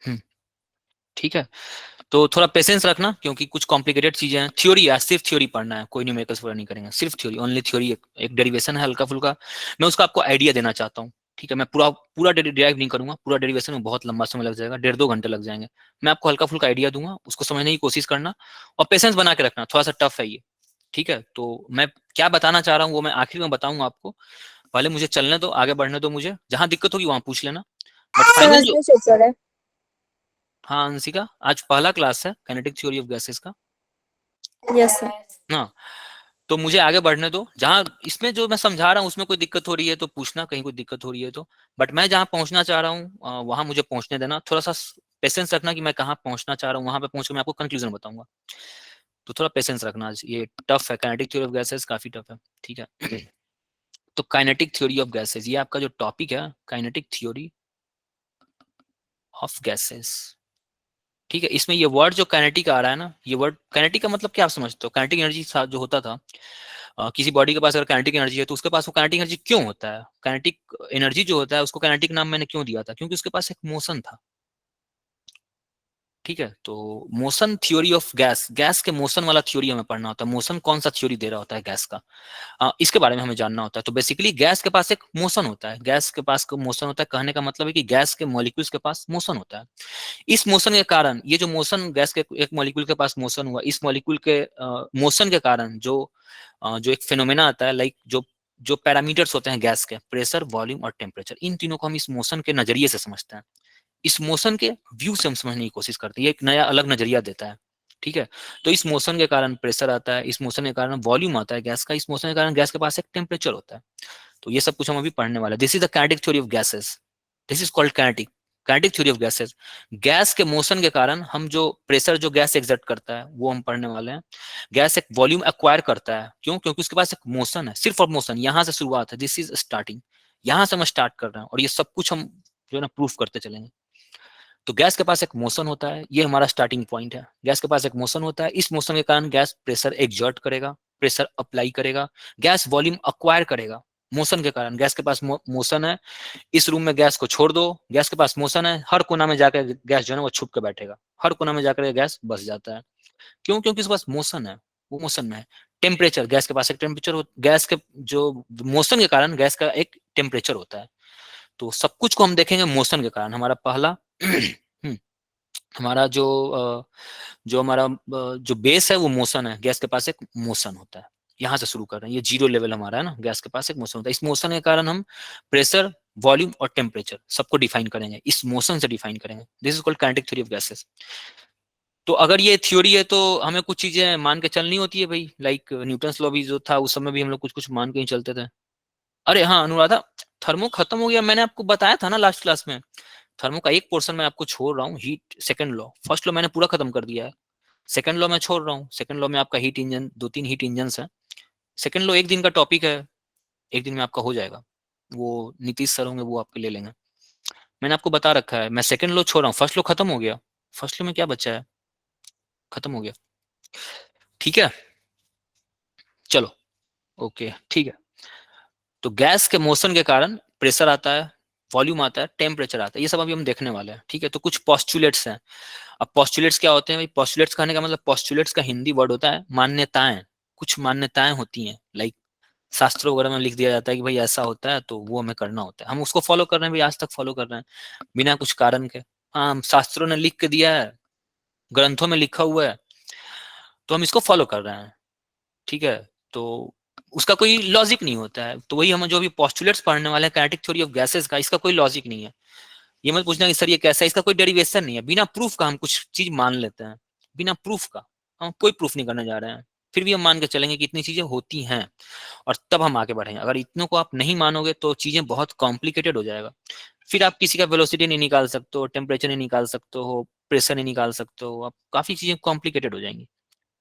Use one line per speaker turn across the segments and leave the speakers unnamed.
ठीक है, तो थोड़ा पेशेंस रखना क्योंकि कुछ कॉम्प्लिकेटेड चीजें हैं। थ्योरी है, सिर्फ थ्योरी पढ़ना है, कोई न्यूमेरिकल्स पूरा नहीं करेंगे, सिर्फ थ्योरी, ओनली थ्योरी। एक डेरिवेशन है हल्का फुल्का, मैं उसका आपको आइडिया देना चाहता हूँ। ठीक है, मैं पूरा पूरा डिराइव नहीं करूंगा, पूरा डेरिवेशन में बहुत लंबा समय लग जाएगा, 1.5-2 घंटे लग जाएंगे। मैं आपको हल्का फुल्का आइडिया दूंगा, उसको समझने की कोशिश करना और पेशेंस बना के रखना, थोड़ा सा टफ है ये। ठीक है, तो मैं क्या बताना चाह रहा हूँ वो मैं आखिर में बताऊंगा आपको, पहले मुझे चलने दो, आगे बढ़ने दो, मुझे जहां दिक्कत होगी वहां पूछ लेना। बट फाइनल
समझ
जो,
में शिवचर है।
हाँ अंशिका, आज पहला क्लास है काइनेटिक थ्योरी ऑफ गैसेस का
यस सर।
ना, तो मुझे आगे बढ़ने दो। जहां इसमें जो मैं समझा रहा हूँ उसमें कोई दिक्कत हो रही है तो पूछना, कहीं कोई दिक्कत हो रही है तो। बट मैं जहां पहुंचना चाह रहा हूँ वहां मुझे पहुंचने देना, थोड़ा सा पेशेंस रखना कि मैं कहाँ पहुंचना चाह रहा हूँ, वहां पे पहुंच के मैं आपको कंक्लूजन बताऊंगा। तो थोड़ा पेशेंस रखना, आज ये टफ है, काइनेटिक थ्योरी ऑफ गैसेस काफी टफ है। ठीक है, तो काइनेटिक थ्योरी ऑफ गैसेस ये आपका जो टॉपिक है, काइनेटिक थ्योरी ऑफ गैसेस। ठीक है, इसमें ये वर्ड जो काइनेटिक आ रहा है ना, ये वर्ड काइनेटिक का मतलब क्या आप समझते हो? काइनेटिक एनर्जी जो होता था, किसी बॉडी के पास अगर काइनेटिक एनर्जी है तो उसके पास वो काइनेटिक एनर्जी क्यों होता है? काइनेटिक एनर्जी जो होता है उसको काइनेटिक नाम मैंने क्यों दिया था? क्योंकि उसके पास एक मोशन था। ठीक है, तो motion theory of gas, gas के मोशन वाला थ्योरी हमें पढ़ना होता है। मोशन कौन सा थ्योरी दे रहा होता है गैस का, इसके बारे में हमें जानना होता है। तो बेसिकली गैस के पास एक मोशन होता है, गैस के पास मोशन होता है, कहने का मतलब है कि गैस के मॉलिक्यूल्स के पास मोशन होता है। इस मोशन के कारण, ये जो मोशन गैस के एक मॉलिक्यूल के पास मोशन हुआ, इस मॉलिक्यूल के मोशन के कारण जो एक फिनोमेना आता है, लाइक जो जो पैरामीटर्स होते हैं गैस के, प्रेशर, वॉल्यूम और टेम्परेचर, इन तीनों को हम इस मोशन के नजरिए से समझते हैं। इस मोशन के व्यू से हम समझने की कोशिश करते हैं, ये एक नया अलग नजरिया देता है। ठीक है, तो इस मोशन के कारण प्रेशर आता है, इस मोशन के कारण वॉल्यूम आता है गैस का, इस मोशन के कारण गैस के पास एक टेम्परेचर होता है। तो ये सब कुछ हम अभी पढ़ने वाले हैं। This is the kinetic theory of gases, this is called kinetic, kinetic theory of gases. Gas के मोशन के कारण हम जो प्रेशर जो गैस एक्सर्ट करता है वो हम पढ़ने वाले हैं। गैस एक वॉल्यूम एक्वायर करता है, क्यों? क्योंकि उसके पास एक मोशन है, सिर्फ और मोशन, यहां से शुरुआत है, दिस इज स्टार्टिंग, यहां से हम स्टार्ट कर रहे हैं और ये सब कुछ हम जो है ना प्रूफ करते चलेंगे। तो गैस के पास एक मोशन होता है, ये हमारा स्टार्टिंग पॉइंट है। गैस के पास एक मोशन होता है, इस मोशन के कारण गैस प्रेशर एक्सर्ट करेगा, प्रेशर अप्लाई करेगा, गैस वॉल्यूम अक्वायर करेगा। मोशन के कारण गैस के पास मोशन है, इस रूम में गैस को छोड़ दो, गैस के पास मोशन है, हर कोना में जाकर गैस जो है ना वो छुप के बैठेगा, हर कोना में जाकर गैस बस जाता है। क्यों? क्योंकि इसके पास मोशन है, वो मोशन में है। टेम्परेचर, गैस के पास एक टेम्परेचर, गैस के जो मोशन के कारण गैस का एक टेम्परेचर होता है। तो सब कुछ को हम देखेंगे मोशन के कारण। हमारा पहला हमारा जो हमारा जो बेस है वो मोशन है, गैस के पास एक मोशन होता है। यहाँ से शुरू कर रहे हैं, ये जीरो लेवल हमारा है ना, गैस के पास एक मोशन होता है, इस मोशन के कारण हम प्रेशर, वॉल्यूम और टेम्परेचर सबको डिफाइन करेंगे, इस मोशन से डिफाइन करेंगे। This is called kinetic theory of gases. तो अगर ये थ्योरी है तो हमें कुछ चीजें मान के चलनी होती है भाई, लाइक न्यूटन्स लॉ भी जो था उस समय भी हम लोग कुछ कुछ मान के ही चलते थे। अरे हाँ अनुराधा, थर्मो खत्म हो गया, मैंने आपको बताया था ना लास्ट क्लास में। थर्मो का एक पोर्शन मैं आपको छोड़ रहा हूँ, heat second law, first law मैंने पूरा खत्म कर दिया है, सेकंड लॉ मैं छोड़ रहा हूँ। सेकंड लॉ में आपका हीट इंजन, 2-3 हीट इंजन है। सेकंड लॉ एक दिन का टॉपिक है, एक दिन में आपका हो जाएगा, वो नीतीश सर होंगे वो आपके ले लेंगे। मैंने आपको बता रखा है, मैं सेकंड लॉ छोड़ रहा हूँ, फर्स्ट लॉ खत्म हो गया। फर्स्ट लॉ में क्या बचा है? खत्म हो गया। ठीक है, चलो, ओके ठीक है। तो गैस के मोशन के कारण प्रेशर आता है, वॉल्यूम आता है, टेम्परेचर आता है, ये सब अभी हम देखने वाले हैं। ठीक है, तो कुछ पॉस्टुलेट्स हैं। अब पॉस्टुलेट्स क्या होते हैं भाई? पॉस्टुलेट्स कहने का मतलब, पॉस्टुलेट्स का हिंदी वर्ड होता है मान्यताएं। कुछ मान्यताएं होती हैं, लाइक शास्त्रों वगैरह में लिख दिया जाता है कि भाई ऐसा होता है तो वो हमें करना होता है, हम उसको फॉलो कर रहे हैं भाई, आज तक फॉलो कर रहे हैं बिना कुछ कारण के। हाँ, हम शास्त्रों ने लिख के दिया है, ग्रंथों में लिखा हुआ है, तो हम इसको फॉलो कर रहे हैं। ठीक है, तो उसका कोई लॉजिक नहीं होता है। तो वही हम जो अभी पोस्टुलेट्स पढ़ने वाले हैं काइनेटिक थ्योरी ऑफ गैसेस का, इसका कोई लॉजिक नहीं है। ये मत पूछना कि सर ये कैसा है, इसका कोई डेरिवेशन नहीं है, बिना प्रूफ का हम कुछ चीज मान लेते हैं, बिना प्रूफ का। हम कोई प्रूफ नहीं करने जा रहे हैं, फिर भी हम मान के चलेंगे कि इतनी चीजें होती हैं और तब हम आगे बढ़ेंगे। अगर इतनों को आप नहीं मानोगे तो चीजें बहुत कॉम्प्लिकेटेड हो जाएगा। फिर आप किसी का वेलोसिटी नहीं निकाल सकते हो, टेम्परेचर नहीं निकाल सकते हो, प्रेशर नहीं निकाल सकते हो, आप काफी चीजें कॉम्प्लिकेटेड हो जाएंगी।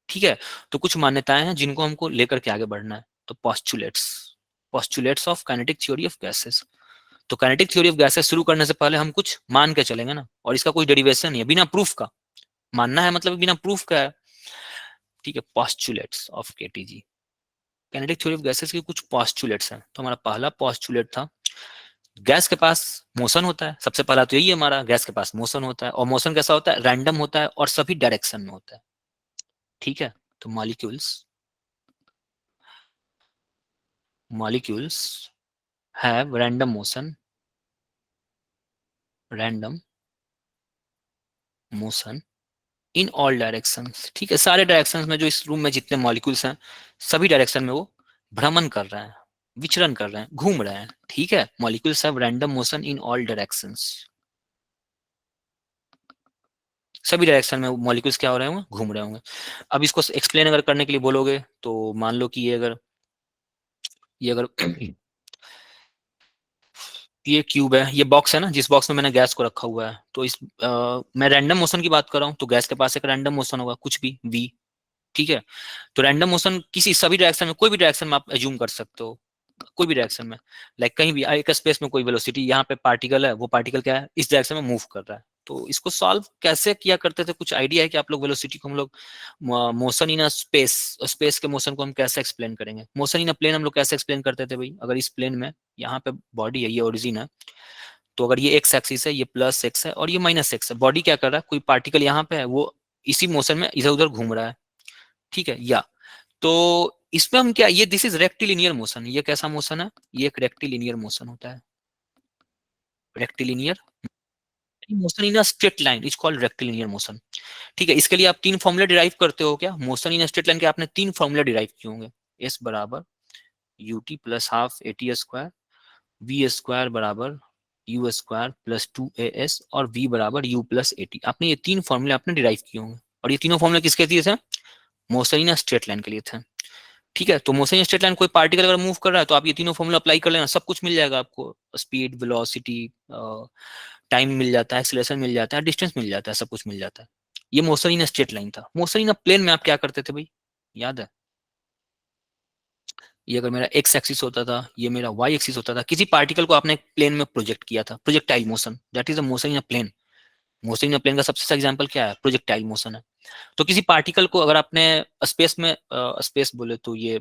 ठीक है, तो कुछ मान्यताएं हैं जिनको हमको लेकर के आगे बढ़ना है। तो postulates, postulates of kinetic theory of gases. तो काइनेटिक थ्योरी ऑफ गैसेस शुरू करने से पहले हम कुछ मान के चलेंगे ना, और इसका कोई डेरिवेशन नहीं है, बिना प्रूफ का। मानना है मतलब बिना प्रूफ का है। ठीक है, postulates of KTG, kinetic theory of gases के कुछ पॉस्टुलेट्स हैं। तो हमारा पहला पॉस्टुलेट था गैस के पास मोशन होता है, सबसे पहला तो यही है हमारा, गैस के पास मोशन होता है, और मोशन कैसा होता है, रैंडम होता है और सभी डायरेक्शन में होता है। ठीक है, तो molecules have random motion in all directions. ठीक है, सारे डायरेक्शंस में, जो इस रूम में जितने मॉलिक्यूल्स हैं, सभी डायरेक्शन में वो भ्रमण कर रहे हैं, विचरण कर रहे हैं, घूम रहे हैं। ठीक है, molecules have random motion in all directions, सभी डायरेक्शन में मॉलिक्यूल्स क्या हो रहे होंगे, घूम रहे होंगे। अब इसको एक्सप्लेन अगर करने के लिए बोलोगे, तो मान लो कि ये अगर ये क्यूब है, ये बॉक्स है ना, जिस बॉक्स में मैंने गैस को रखा हुआ है, तो मैं रैंडम मोशन की बात कर रहा हूँ, तो गैस के पास एक रैंडम मोशन होगा, कुछ भी v। ठीक है, तो रैंडम मोशन किसी सभी डायरेक्शन में, कोई भी डायरेक्शन में आप एज्यूम कर सकते हो, कोई भी डायरेक्शन में, लाइक कहीं भी एक स्पेस में कोई वेलोसिटी, यहाँ पे पार्टिकल है, वो पार्टिकल क्या है, इस डायरेक्शन में मूव कर रहा है। तो इसको सॉल्व कैसे किया करते थे, कुछ आइडिया है कि आप लोग, वेलोसिटी को हम लोग motion in a space, space के मोशन को हम कैसे एक्सप्लेन करेंगे, मोशन इन अ प्लेन हम लोग कैसे एक्सप्लेन करते थे भाई, अगर इस प्लेन में यहाँ पे बॉडी है, ये ओरिजिन है, तो अगर ये एक्स एक्सिस है, ये प्लस एक्स है और ये माइनस एक्स है, बॉडी क्या कर रहा है, कोई पार्टिकल यहाँ पे है, वो इसी मोशन में इधर उधर घूम रहा है। ठीक है, या तो इसमें हम क्या, ये दिस इज रेक्टिलिनियर मोशन, ये कैसा मोशन है, ये एक रेक्टिलिनियर मोशन होता है, rectilinear motion in a straight line is called rectilinear motion. ठीक है, इसके लिए आप तीन फॉर्मूले डिराइव करते हो क्या, motion in a straight line के आपने तीन फॉर्मूले डिराइव किए होंगे, एस बराबर U T plus half A T square, V square बराबर यू स्क्वायर प्लस 2 as, और v बराबर u प्लस ए टी। आपने ये तीन फॉर्मूले आपने डिराइव किए होंगे, और ये तीनों फॉर्मूले किसके दिए थे, motion in a straight line के लिए थे। ठीक है, तो मोशन स्ट्रेट लाइन, कोई पार्टिकल अगर मूव कर रहा है, तो आप ये तीनों फॉर्मूला अप्लाई कर लेना, सब कुछ मिल जाएगा आपको, स्पीड, वेलोसिटी, टाइम मिल जाता है, एक्सीलरेशन मिल जाता है, डिस्टेंस मिल जाता है, सब कुछ मिल जाता है। ये मोशन इन स्ट्रेट लाइन था। मोशन इन प्लेन में आप क्या करते थे भाई, याद है, ये अगर मेरा एक्स एक्सिस होता था, ये मेरा वाई एक्सिस होता था, किसी पार्टिकल को आपने प्लेन में प्रोजेक्ट किया था, projectile motion, that is a motion in plane. Motion in plane का सबसे अच्छा एग्जांपल क्या है, प्रोजेक्टाइल मोशन है। तो किसी पार्टिकल को अगर आपने स्पेस में, स्पेस बोले तो ये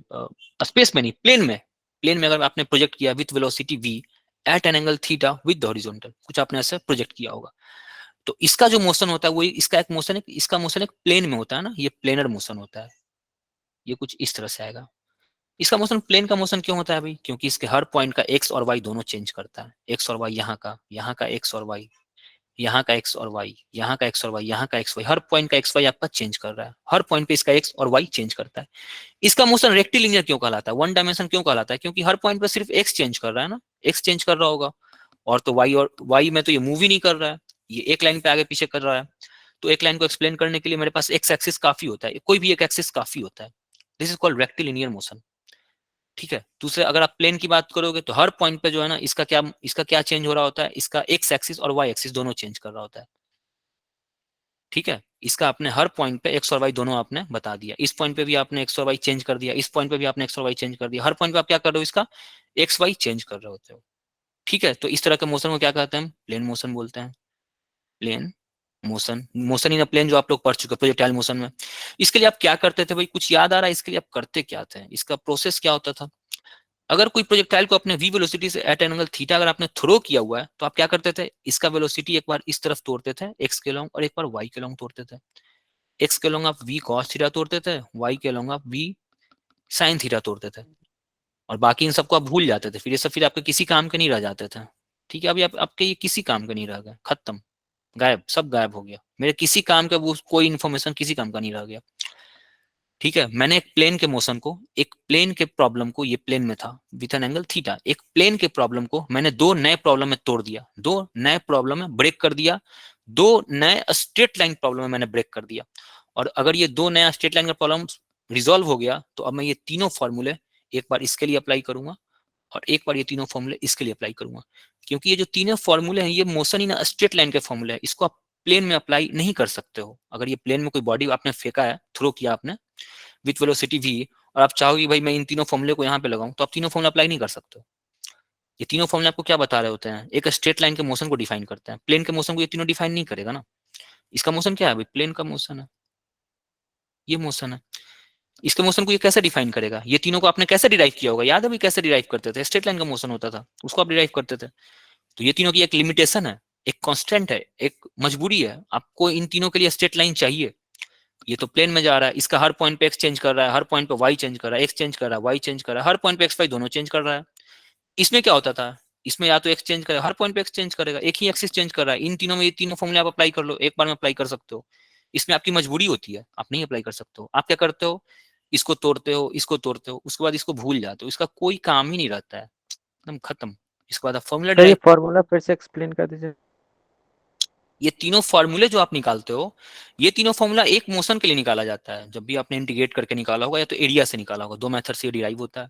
स्पेस में नहीं, प्लेन में अगर आपने प्रोजेक्ट किया with velocity v at an angle theta with horizontal, कुछ आपने ऐसे प्रोजेक्ट किया होगा, तो इसका जो मोशन होता है, वो इसका एक मोशन है, इसका मोशन एक प्लेन में होता है ना, ये प्लेनर मोशन होता है, ये कुछ इस तरह से आएगा। इसका मोशन प्लेन का मोशन क्यों होता है भाई, क्योंकि इसके हर पॉइंट का एक्स और वाई दोनों चेंज करता है, एक्स और वाई, यहाँ का एक्स और वाई, यहाँ का एक्स और वाई, यहाँ का एक्स और वाई, यहाँ का एक्स वाई, हर पॉइंट का एक्स वाई आपका चेंज कर रहा है, हर पॉइंट पे इसका एक्स और वाई चेंज करता है। इसका मोशन रेक्टिलिनियर क्यों कहलाता है, वन डायमेंशन क्यों कहलाता है, क्योंकि हर पॉइंट पे सिर्फ एक्स चेंज कर रहा है ना, एक्स चेंज कर रहा होगा, और वाई में तो ये मूव ही नहीं कर रहा है, ये एक लाइन पे आगे पीछे कर रहा है। तो एक लाइन को एक्सप्लेन करने के लिए मेरे पास एक्स एक्सिस काफी होता है, कोई भी एक एक्सिस काफी होता है, this is called rectilinear motion. ठीक है, दूसरे अगर आप प्लेन की बात करोगे, तो हर पॉइंट पे जो है ना, इसका क्या चेंज हो रहा होता है, इसका एक्स एक्सिस और वाई एक्सिस दोनों चेंज कर रहा होता है। ठीक है, इसका आपने हर पॉइंट पे एक्स और वाई दोनों आपने बता दिया, इस पॉइंट पे भी आपने एक्स और वाई चेंज कर दिया, इस पॉइंट पे भी आपने एक्स और वाई चेंज कर दिया, हर पॉइंट पे आप क्या कर रहे हो, इसका एक्स वाई चेंज कर रहे होते हो। ठीक है, तो इस तरह के मोशन को क्या कहते हैं, हम प्लेन मोशन बोलते हैं, plane motion, motion in plane, जो आप लोग पढ़ चुके हैं प्रोजेक्टाइल मोशन में। इसके लिए आप क्या करते थे भाई, कुछ याद आ रहा है, इसके लिए आप करते क्या थे, इसका प्रोसेस क्या होता था, अगर कोई प्रोजेक्टाइल को अपने v वेलोसिटी से एट एन एंगल थीटा अगर आपने थ्रो किया हुआ है, तो आप क्या करते थे, इसका वेलोसिटी एक बार इस तरफ तोड़ते थे x के लॉन्ग, और एक बार y के लॉन्ग तोड़ते थे। x के लॉन्ग आप v cos थीटा तोड़ते थे, y के लॉन्ग आप v sin थीटा तोड़ते थे, और बाकी इन सबको आप भूल जाते थे, फिर ये सब फिर आपके किसी काम के नहीं रह जाते थे। ठीक है, अभी आपके ये किसी काम के नहीं रह गए, खत्म, गायब, सब गायब हो गया, मेरे किसी काम का वो कोई इन्फॉर्मेशन किसी काम का नहीं रह गया। ठीक है, मैंने एक प्लेन के मोशन को, एक प्लेन के प्रॉब्लम को, ये प्लेन में था विथ एन एंगल थीटा, एक प्लेन के प्रॉब्लम को मैंने दो नए प्रॉब्लम में तोड़ दिया, दो नए प्रॉब्लम में ब्रेक कर दिया, दो नए स्ट्रेट लाइन प्रॉब्लम में मैंने ब्रेक कर दिया। और अगर ये दो नया स्ट्रेट लाइन का प्रॉब्लम रिजॉल्व हो गया, तो अब मैं ये तीनों फॉर्मूले एक बार इसके लिए अप्लाई करूंगा, और एक बार ये तीनों फॉर्मूले इसके लिए अप्लाई करूंगा, क्योंकि ये जो तीनों फॉर्मूले हैं, ये मोशन इन स्ट्रेट लाइन के फॉर्मूले हैं, इसको आप प्लेन में अप्लाई नहीं कर सकते हो। अगर ये प्लेन में कोई बॉडी आपने फेंका है, थ्रो किया आपने विथ वेलोसिटी v, और आप चाहो कि भाई मैं इन तीनों फॉर्मूले को यहाँ पे लगाऊं, तो आप तीनों फॉर्मूला अप्लाई नहीं कर सकते। ये तीनों फॉर्मूले आपको क्या बता रहे होते हैं, एक स्ट्रेट लाइन के मोशन को डिफाइन करते हैं, प्लेन के मोशन को ये तीनों डिफाइन नहीं करेगा ना। इसका मोशन क्या है भाई, प्लेन का मोशन है, ये मोशन है, इसके मोशन को ये कैसे डिफाइन करेगा, ये तीनों को आपने कैसे डिराइव किया होगा, याद है भाई कैसे डिराइव करते थे, स्ट्रेट लाइन का मोशन होता था, उसको आप डिराइव करते थे, तो ये तीनों की एक लिमिटेशन है, एक कांस्टेंट है, एक मजबूरी है, आपको इन तीनों के लिए स्ट्रेट लाइन चाहिए। ये तो प्लेन में जा रहा है, इसका हर पॉइंट पे एक्स चेंज कर रहा है, हर पॉइंट पे वाई चेंज कर रहा है, एक्स चेंज कर रहा है, वाई चेंज कर रहा है, हर पॉइंट पे एक्स वाई दोनों चेंज कर रहा है। इसमें क्या होता था, इसमें या तो एक्स चेंज करेगा, हर पॉइंट पे एक्स चेंज करेगा, एक ही एक्सिस चेंज कर रहा है। इन तीनों में ये तीनों फॉर्मूले आप अप्लाई कर लो, एक बार में अप्लाई कर सकते हो। इसमें आपकी मजबूरी होती है, आप नहीं अप्लाई कर सकते हो। आप क्या करते हो, इसको तोड़ते हो, इसको तोड़ते हो, उसके बाद इसको भूल जाते हो, इसका कोई काम ही नहीं रहता है, एकदम खत्म। इसके बाद आप फॉर्मूला
सर ये
डिराइव।
फॉर्मूला फिर से एक्सप्लेन कर दीजिए।
ये तीनों फॉर्मूले जो आप निकालते हो, ये तीनों फॉर्मूला एक मोशन के लिए निकाला जाता है। जब भी आपने इंटीग्रेट करके निकाला होगा या तो एरिया से निकाला होगा, दो मेथड से डिराइव होता है।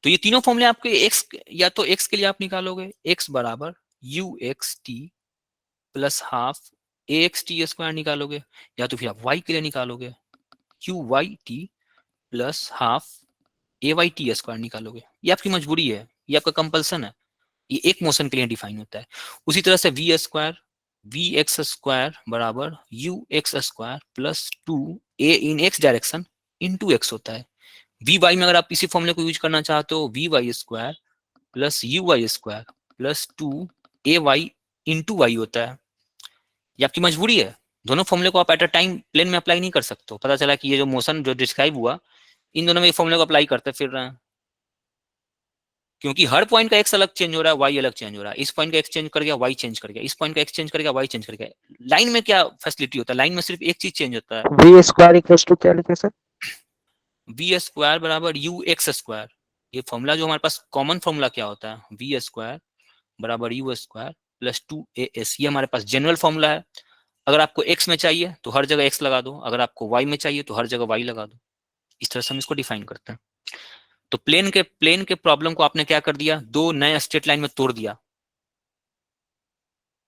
तो ये तीनों फॉर्मूले आपके एक्स, या तो एक्स के लिए आप निकालोगे एक्स बराबर U X T plus half A X T square निकालोगे, या तो फिर आप वाई के लिए निकालोगे Q Y T plus half A Y T square निकालोगे। ये आपकी मजबूरी है, ये आपका कंपल्सन है, ये एक मोशन के लिए डिफाइन होता है। उसी तरह से V square V X square बराबर U X square plus two A in X direction into X होता है। वी वाई में अगर आप इसी फॉर्मूले को यूज करना चाहते हो, V Y square plus U Y square plus two A Y into Y होता है। ये आपकी मजबूरी है, दोनों फॉर्मूले को आप एट अ टाइम प्लेन में अप्लाई नहीं कर सकते हो। पता चला कि ये जो मोशन जो डिस्क्राइब हुआ, इन दोनों में फॉर्मूले को अप्लाई करते फिर रहे हैं, क्योंकि हर पॉइंट का एक्स अलग चेंज हो रहा है, वाई अलग चेंज हो रहा है। इस पॉइंट का एक्स चेंज कर गया, वाई चेंज कर गया, इस पॉइंट का एक्स चेंज कर गया, वाई चेंज कर गया। लाइन में क्या फैसिलिटी होता है, लाइन में सिर्फ एक चीज चेंज होता है,
वी स्क्वायर इक्वल्स टू क्या लिखे सर?
वी स्क्वायर बराबर यू एक्स स्क्वायर। ये फॉर्मूला जो हमारे पास कॉमन फॉर्मूला क्या होता है, वी स्क्वायर बराबर U square plus two A S, ये हमारे पास जनरल फॉर्मूला है। अगर आपको एक्स में चाहिए तो हर जगह एक्स लगा दो, अगर आपको वाई में चाहिए तो हर जगह वाई लगा दो। इस तरह से हम इसको डिफाइन करते हैं। तो प्लेन के प्रॉब्लम को आपने क्या कर दिया, दो नए स्ट्रेट लाइन में तोड़ दिया।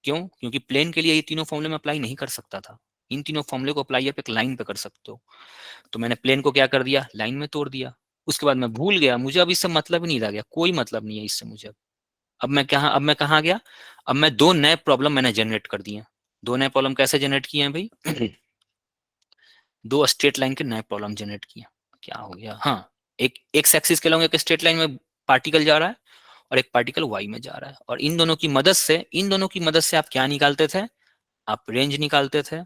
क्यों, क्योंकि प्लेन के लिए ये तीनों फॉर्मूले में अप्लाई नहीं कर सकता था, इन तीनों फॉर्मूले को अप्लाई आप एक लाइन पे कर सकते हो। तो मैंने प्लेन को क्या कर दिया, लाइन में तोड़ दिया। उसके बाद मैं भूल गया, मुझे अब इससे मतलब ही नहीं रह गया, कोई मतलब नहीं है इससे मुझे। अब मैं कहाँ गया, अब मैं दो नए प्रॉब्लम मैंने जनरेट कर दिए। दो नए प्रॉब्लम कैसे जनरेट किए हैं भाई दो स्ट्रेट लाइन के नए प्रॉब्लम जनरेट किए। क्या हो गया, हाँ, एक एक्स एक्सिस के लॉन्ग एक स्ट्रेट लाइन में पार्टिकल जा रहा है और एक पार्टिकल वाई में जा रहा है, और इन दोनों की मदद से आप क्या निकालते थे, आप रेंज निकालते थे,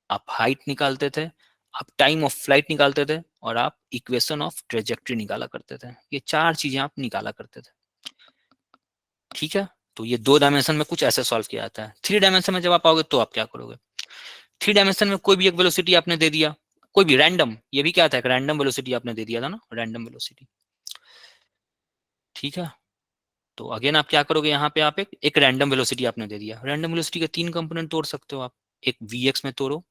आप हाइट निकालते थे, आप टाइम ऑफ फ्लाइट निकालते थे, और आप इक्वेशन ऑफ ट्रेजेक्ट्री निकाला करते थे। ये चार चीजें आप निकाला करते थे, ठीक है। तो ये दो डायमेंशन में कुछ ऐसे सॉल्व किया जाता है। थ्री डायमेंशन में जब आप आओगे तो आप क्या करोगे, थ्री डायमेंशन में कोई भी एक वेलोसिटी आपने दे दिया, कोई भी रैंडम, ये भी क्या था, एक रैंडम वेलोसिटी आपने दे दिया था ना, रैंडम वेलोसिटी, ठीक है। तो अगेन आप क्या करोगे, यहाँ पे आप एक रैंडम वेलोसिटी आपने दे दिया। रैंडम वेलोसिटी के तीन कंपोनेंट तोड़ सकते हो आप, एक वी एक्स में तोड़ो,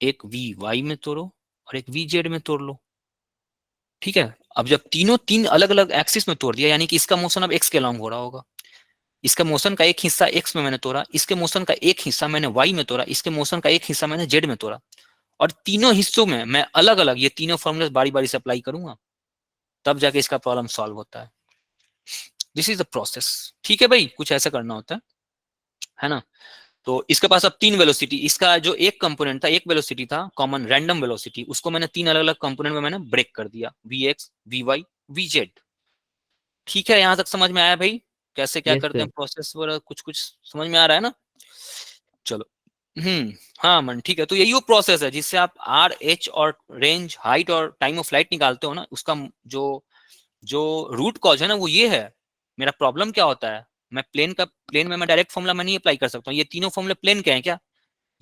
एक वी वाई में तोड़ो, और एक वी जेड में तोड़ लो, ठीक है। अब जब तीनों तीन अलग अलग एक्सिस में तोड़ दिया, यानी कि इसका मोशन अब एक्स के अलॉन्ग हो रहा होगा, इसका मोशन का एक हिस्सा एक्स में मैंने तोड़ा, इसके मोशन का एक हिस्सा मैंने वाई में तोड़ा, इसके मोशन का एक हिस्सा मैंने जेड में तोड़ा, और तीनों हिस्सों में मैं अलग अलग ये तीनों फॉर्मूले बारी बारी से अप्लाई करूंगा, तब जाके इसका प्रॉब्लम सॉल्व होता है। दिस इज द प्रोसेस, ठीक है भाई, कुछ ऐसा करना होता है ना। तो इसके पास अब तीन वेलोसिटी, इसका जो एक कंपोनेंट था, एक वेलोसिटी था कॉमन रैंडम वेलोसिटी, उसको मैंने तीन अलग अलग कंपोनेंट में मैंने ब्रेक कर दिया, V X V Y V Z, ठीक है। यहां तक समझ में आया भाई, कैसे क्या
यस
करते
सर।
हैं प्रोसेस वगैरह, कुछ कुछ समझ में आ रहा है ना। चलो, हाँ मन, ठीक है। तो यही वो प्रोसेस है जिससे आप आर एच और रेंज हाइट और टाइम ऑफ फ्लाइट निकालते हो ना, उसका जो जो रूट कॉज है ना वो ये है। मेरा प्रॉब्लम क्या होता है, मैं प्लेन में मैं डायरेक्ट फॉर्मूला मैं नहीं अप्लाई कर सकता हूँ। ये तीनों फॉर्मूले प्लेन के हैं क्या,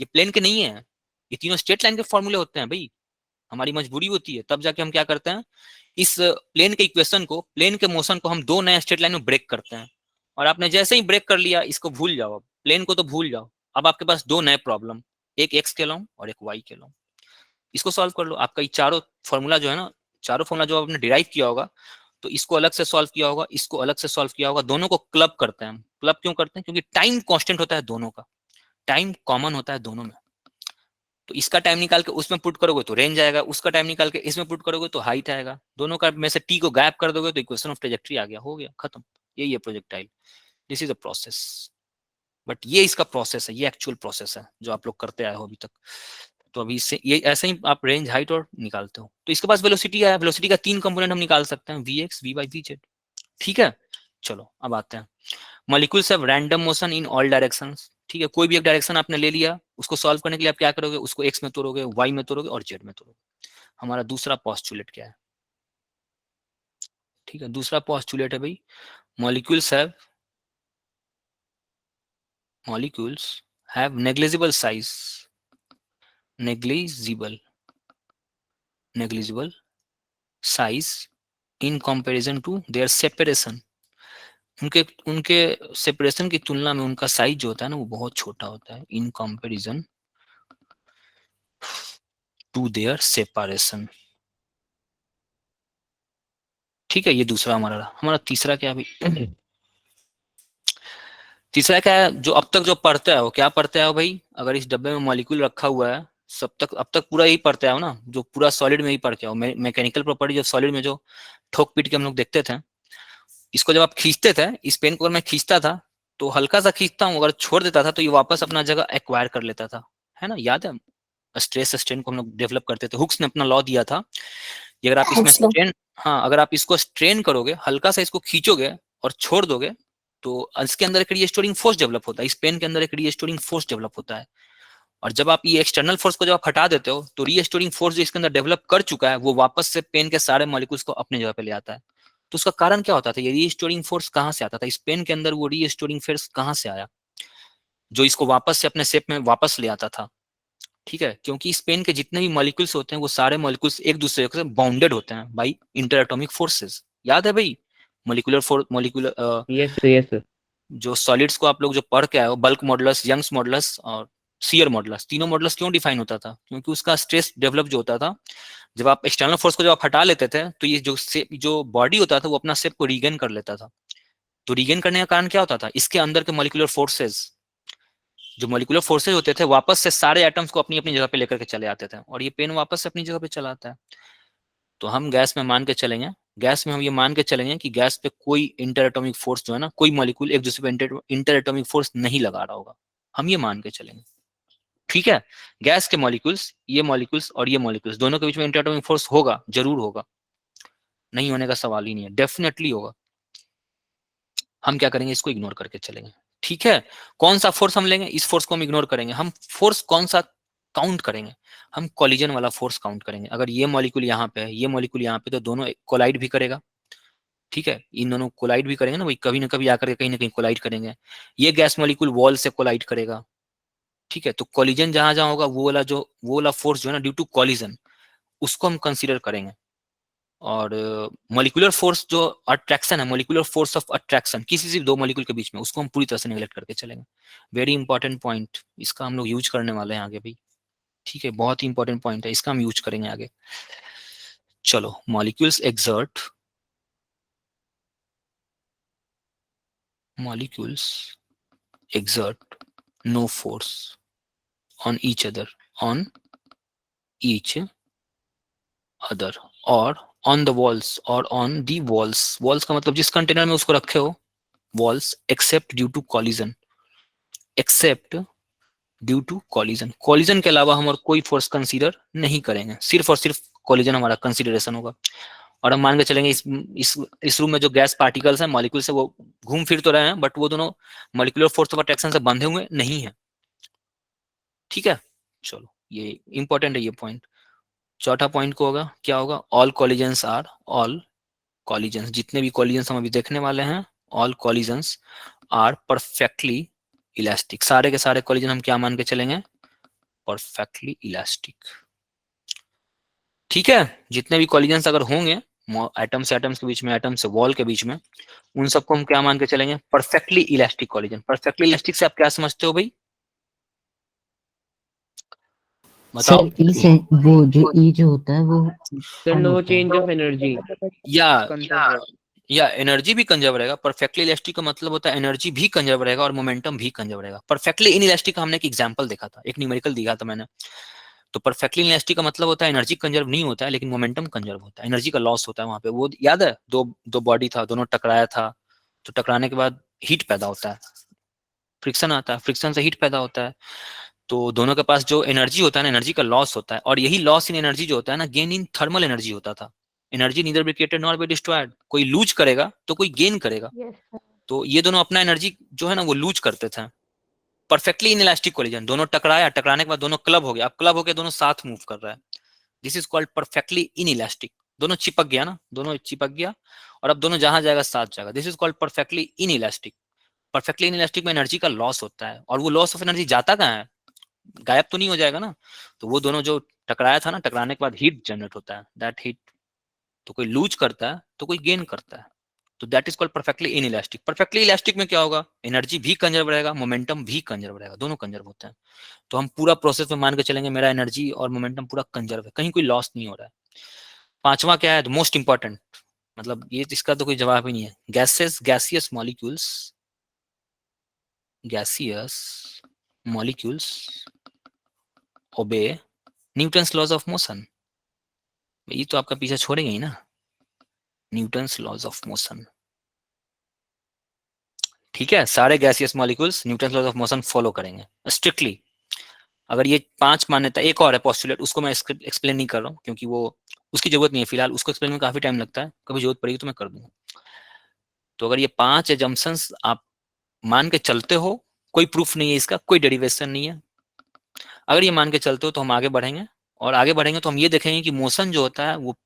ये प्लेन के नहीं है, ये तीनों स्ट्रेट लाइन के फॉर्मूले होते हैं भाई। हमारी मजबूरी होती है, तब जाके हम क्या करते हैं, इस प्लेन के इक्वेशन को, प्लेन के मोशन को हम दो नए स्ट्रेट लाइन में ब्रेक करते हैं। और आपने जैसे ही ब्रेक कर लिया, इसको भूल जाओ, अब प्लेन को तो भूल जाओ, अब आपके पास दो नए प्रॉब्लम, एक एक्स के लॉन्ग और एक वाई के लॉन्ग, इसको सॉल्व कर लो। आपका ये चारों फॉर्मूला जो है ना, चारों फॉर्मूला जो आपने डिराइव किया होगा, तो इसको अलग से सॉल्व किया होगा, इसको अलग से सॉल्व किया होगा, दोनों को क्लब करते हैं हम। क्लब क्यों करते हैं, क्योंकि टाइम कांस्टेंट होता है दोनों का, टाइम कॉमन होता है दोनों में। तो इसका टाइम निकाल के उसमें पुट करोगे तो रेंज आएगा, उसका टाइम निकाल के इसमें पुट करोगे तो हाइट आएगा, दोनों का में से टी को गायब कर दोगे तो इक्वेशन ऑफ ट्रेजेक्ट्री आ गया, हो गया खत्म। यही है projectile, this is a process. But ये इसका प्रोसेस है, ये एक्चुअल प्रोसेस है जो आप लोग करते आए हो अभी तक। तो अभी इससे ये ऐसे ही आप रेंज हाइट और निकालते हो। तो इसके पास वेलोसिटी है, वेलोसिटी का तीन कंपोनेंट हम निकाल सकते हैं, V X V Y V Z, ठीक है। चलो अब आते हैं molecules have random motion in all directions. ठीक है, कोई भी एक डायरेक्शन आपने ले लिया, उसको सॉल्व करने के लिए आप क्या करोगे, उसको एक्स में तोड़ोगे, वाई में तोड़ोगे और जेड में तोड़ोगे। हमारा दूसरा पोस्टुलेट क्या है? ठीक है, दूसरा पोस्टुलेट है भाई, molecules have negligible size, negligible size in comparison to their separation. उनके उनके सेपरेशन की तुलना में उनका साइज जो होता है ना वो बहुत छोटा होता है, in comparison to their separation. ठीक है, ये दूसरा हमारा रहा। हमारा तीसरा क्या है भाई? तीसरा क्या है, जो अब तक जो पढ़ते आओ, क्या पढ़ते आओ भाई? अगर इस डब्बे में मॉलिक्यूल रखा हुआ है, सब तक अब तक पूरा यही पढ़ते आओ ना, जो पूरा सॉलिड में ही पढ़ के आओ। मैकेनिकल प्रॉपर्टी जो सॉलिड में जो ठोक पीट के हम लोग देखते थे, इसको जब आप खींचते थे, इस पेन को अगर मैं खींचता था तो हल्का सा खींचता हूँ, अगर छोड़ देता था तो ये वापस अपना जगह एक्वायर कर लेता था, है ना? याद है स्ट्रेस स्ट्रेन को हम लोग डेवलप करते थे, हुक्स ने अपना लॉ दिया था। ये अगर आप इसमें
Huxley.
स्ट्रेन, हाँ, अगर आप इसको स्ट्रेन करोगे, हल्का सा इसको खींचोगे और छोड़ दोगे, तो इसके अंदर एक रीस्टोरिंग फोर्स डेवलप होता है, इस पेन के अंदर एक रीस्टोरिंग फोर्स डेवलप होता है। और जब आप ये एक्सटर्नल फोर्स को जब आप हटा देते हो, तो रीस्टोरिंग फोर्स जो इसके अंदर डेवलप कर चुका है, वो वापस से पेन के सारे मॉलिक्यूल्स को अपने जगह पे ले आता है। तो उसका कारण क्या होता था? ये रीस्टोरिंग फोर्स कहाँ से आता था? इस पेन के अंदर वो रीस्टोरिंग फोर्स कहाँ से आया जो इसको वापस से अपने शेप में वापस ले आता था? ठीक है, क्योंकि इस पेन के जितने भी मॉलिक्यूल्स होते हैं वो सारे मॉलिक्यूल्स एक दूसरे से बाउंडेड होते हैं बाई इंटर एटॉमिक फोर्सेस। याद है भाई? Molecular
yes yes.
जो सॉलिड्स को आप लोग जो पढ़ के आए हो, बल्क मॉडुलस, यंग्स मॉडुलस और शियर मॉडुलस, तीनों मॉडुलस क्यों डिफाइन होता था? क्योंकि उसका स्ट्रेस डेवलप जो होता था, जब आप एक्सटर्नल फोर्स को जब आप हटा लेते थे, तो ये जो बॉडी होता था वो अपना शेप को रीगेन कर लेता था। तो रीगेन करने का कारण क्या होता था? इसके अंदर के मॉलिक्यूलर फोर्सेस, जो मॉलिक्यूलर फोर्सेज होते थे, वापस से सारे एटम्स को अपनी अपनी जगह पे लेकर के चले आते थे, और ये पेन वापस से अपनी जगह पे चला आता है। तो हम गैस में मान के चलेंगे, गैस में हम ये मान के चलेंगे कि गैस पे कोई इंटर एटॉमिक फोर्स जो है ना, कोई मॉलिक्यूल एक दूसरे पे इंटर एटॉमिक फोर्स नहीं लगा रहा होगा, हम ये मान के चलेंगे। ठीक है, गैस के मॉलिक्यूल्स, ये मॉलिक्यूल्स और ये मॉलिक्यूल्स, दोनों के बीच में इंटर एटॉमिक फोर्स होगा, जरूर होगा, नहीं होने का सवाल ही नहीं है, डेफिनेटली होगा। हम क्या करेंगे, इसको इग्नोर करके चलेंगे। ठीक है, कौन सा फोर्स हम लेंगे? इस फोर्स को हम इग्नोर करेंगे। हम फोर्स कौन सा काउंट करेंगे? हम कॉलिजन वाला फोर्स काउंट करेंगे। अगर ये मॉलिक्यूल यहाँ पे है, ये मॉलिक्यूल यहाँ पे, तो दोनों कोलाइड भी करेगा। ठीक है, इन दोनों कोलाइड भी करेंगे ना भाई, कभी ना कभी आकर के कहीं ना कहीं कोलाइड करेंगे। ये गैस मॉलिक्यूल वॉल से कोलाइड करेगा। ठीक है, तो कॉलिजन जहां जहां होगा, वो वाला फोर्स जो है ना, ड्यू टू कॉलिजन, उसको हम कंसीडर करेंगे। और मॉलिक्यूलर फोर्स जो अट्रैक्शन है, मॉलिक्यूलर फोर्स ऑफ अट्रैक्शन किसी से दो मॉलिक्यूल के बीच में, उसको हम पूरी तरह से निगलेक्ट करके चलेंगे। वेरी इंपॉर्टेंट पॉइंट, इसका हम लोग यूज करने वाले हैं आगे भाई। ठीक है, बहुत ही इंपॉर्टेंट पॉइंट है, इसका हम यूज करेंगे आगे। चलो, molecules exert no force on each other or on the walls or on the walls। walls का मतलब जिस कंटेनर में उसको रखे हो, walls, except due to collision, except due to collision. Collision के अलावा हम और कोई फोर्स कंसीडर नहीं करेंगे, सिर्फ और सिर्फ कॉलिजन हमारा कंसीडरेशन होगा। और हम मान के चलेंगे इस रूम में जो गैस पार्टिकल्स हैं, मॉलिक्यूल्स है, वो घूम फिर तो रहे हैं, बट वो दोनों मॉलिक्यूलर फोर्स ऑफ अट्रैक्शन से बंधे हुए नहीं है। ठीक है, चलो, ये इंपॉर्टेंट है ये पॉइंट। चौथा पॉइंट को होगा, क्या होगा? ऑल कॉलिजन्स, जितने भी कॉलिजन्स हम अभी देखने वाले हैं, all collisions are perfectly elastic. सारे के सारे कॉलिजन हम क्या मान के चलेंगे? Perfectly elastic. ठीक है, जितने भी कॉलिजन्स अगर होंगे एटम से एटम्स के बीच में, एटम से वॉल के बीच में, उन सबको हम क्या मान के चलेंगे? Perfectly elastic collision. Perfectly elastic से आप क्या समझते हो भाई? बताओ।
सर ई से वो जो ई जो होता है वो
sir no change of energy.
या एनर्जी भी कंजर्व रहेगा। परफेक्टली इलास्टिक का मतलब होता है एनर्जी भी कंजर्व रहेगा और मोमेंटम भी कंजर्व रहेगा। परफेक्टली इनइलास्टिक का हमने एक एग्जांपल देखा था, एक न्यूमेरिकल दिखा था मैंने। तो परफेक्टली इनइलास्टिक का मतलब होता है एनर्जी कंजर्व नहीं होता है, लेकिन मोमेंटम कंजर्व होता है, एनर्जी का लॉस होता है वहां पे। वो याद है, दो बॉडी था, दोनों टकराया था, तो टकराने के बाद हीट पैदा होता है, फ्रिक्शन आता है, फ्रिक्शन से हीट पैदा होता है। तो दोनों के पास जो एनर्जी होता है ना, एनर्जी का लॉस होता है। और यही लॉस इन एनर्जी जो होता है ना, गेन इन थर्मल एनर्जी होता था। Energy neither be created nor be destroyed. कोई लूज करेगा तो कोई गेन करेगा।
Yes, sir.
तो ये दोनों अपना एनर्जी जो है ना वो लूज करते थे। परफेक्टली इनइलास्टिक कोलिजन, दोनों टकराया, टकराने के बाद दोनों क्लब हो गया, अब क्लब हो गया, दोनों साथ मूव कर रहा है, this is called perfectly inelastic. दोनों चिपक गया ना, दोनों चिपक गया और अब दोनों जहां जाएगा साथ जाएगा, this is called perfectly inelastic. Perfectly inelastic में एनर्जी का लॉस होता है, और वो लॉस ऑफ एनर्जी जाता कहाँ है, गायब तो नहीं हो जाएगा ना। तो वो दोनों जो टकराया था ना, टकराने के बाद हीट जनरेट होता है, दैट हीट, तो कोई लूज करता है तो कोई गेन करता है, तो that is called perfectly inelastic. Perfectly elastic में क्या होगा, एनर्जी भी कंजर्व रहेगा, मोमेंटम भी कंजर्व रहेगा, दोनों कंजर्व होते हैं। तो हम पूरा प्रोसेस में मान के चलेंगे मेरा एनर्जी और मोमेंटम पूरा कंजर्व है, कहीं कोई लॉस नहीं हो रहा है। पांचवा क्या है, मोस्ट इंपॉर्टेंट, मतलब ये इसका तो कोई जवाब ही नहीं है, gases, gaseous molecules, gaseous molecules obey Newton's laws of motion. ये तो आपका पीछे छोड़ेंगे ही ना, न्यूटन्स लॉज ऑफ मोशन। ठीक है, सारे gaseous molecules Newton's laws of motion follow करेंगे स्ट्रिक्टली। अगर ये 5 मान्यता, एक और है पोस्टुलेट, उसको मैं एक्सप्लेन नहीं कर रहा हूँ क्योंकि वो उसकी जरूरत नहीं है फिलहाल, उसको एक्सप्लेन में काफी टाइम लगता है, कभी जरूरत पड़ेगी तो मैं कर दूंगा। तो अगर ये 5 एजम्पशंस आप मान के चलते हो, कोई प्रूफ नहीं है इसका, कोई डेरिवेशन नहीं है, अगर ये मान के चलते हो तो हम आगे बढ़ेंगे, और आगे बढ़ेंगे तो हम ये देखेंगे कि मोशन जो होता है वो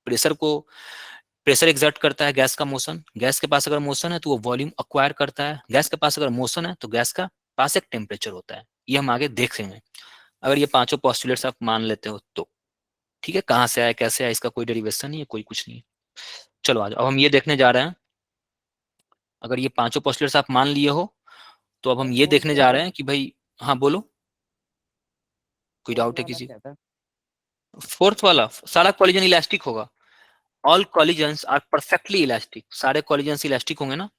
प्रेशर एग्जर्ट करता है, गैस का मोशन, गैस के पास अगर मोशन है तो वो वॉल्यूम अक्वायर करता है, गैस के पास अगर मोशन है तो गैस का पास एक टेम्परेचर होता है, ये हम आगे देखेंगे अगर ये पांचों पोस्टुलेट्स आप मान लेते हो तो। ठीक है, कहाँ से आया, कैसे आया, इसका कोई डेरिवेशन नहीं है, कोई कुछ नहीं है। चलो आज अब हम ये देखने जा रहे हैं, अगर ये पांचों पोस्टुलेट्स आप मान लिए हो तो अब हम ये देखने जा रहे हैं कि भाई, हाँ बोलो, कोई डाउट है किसी? फोर्थ वाला, सारा कॉलिजन इलास्टिक होगा, all collisions are perfectly elastic, सारे कॉलिजन्स इलास्टिक होंगे ना,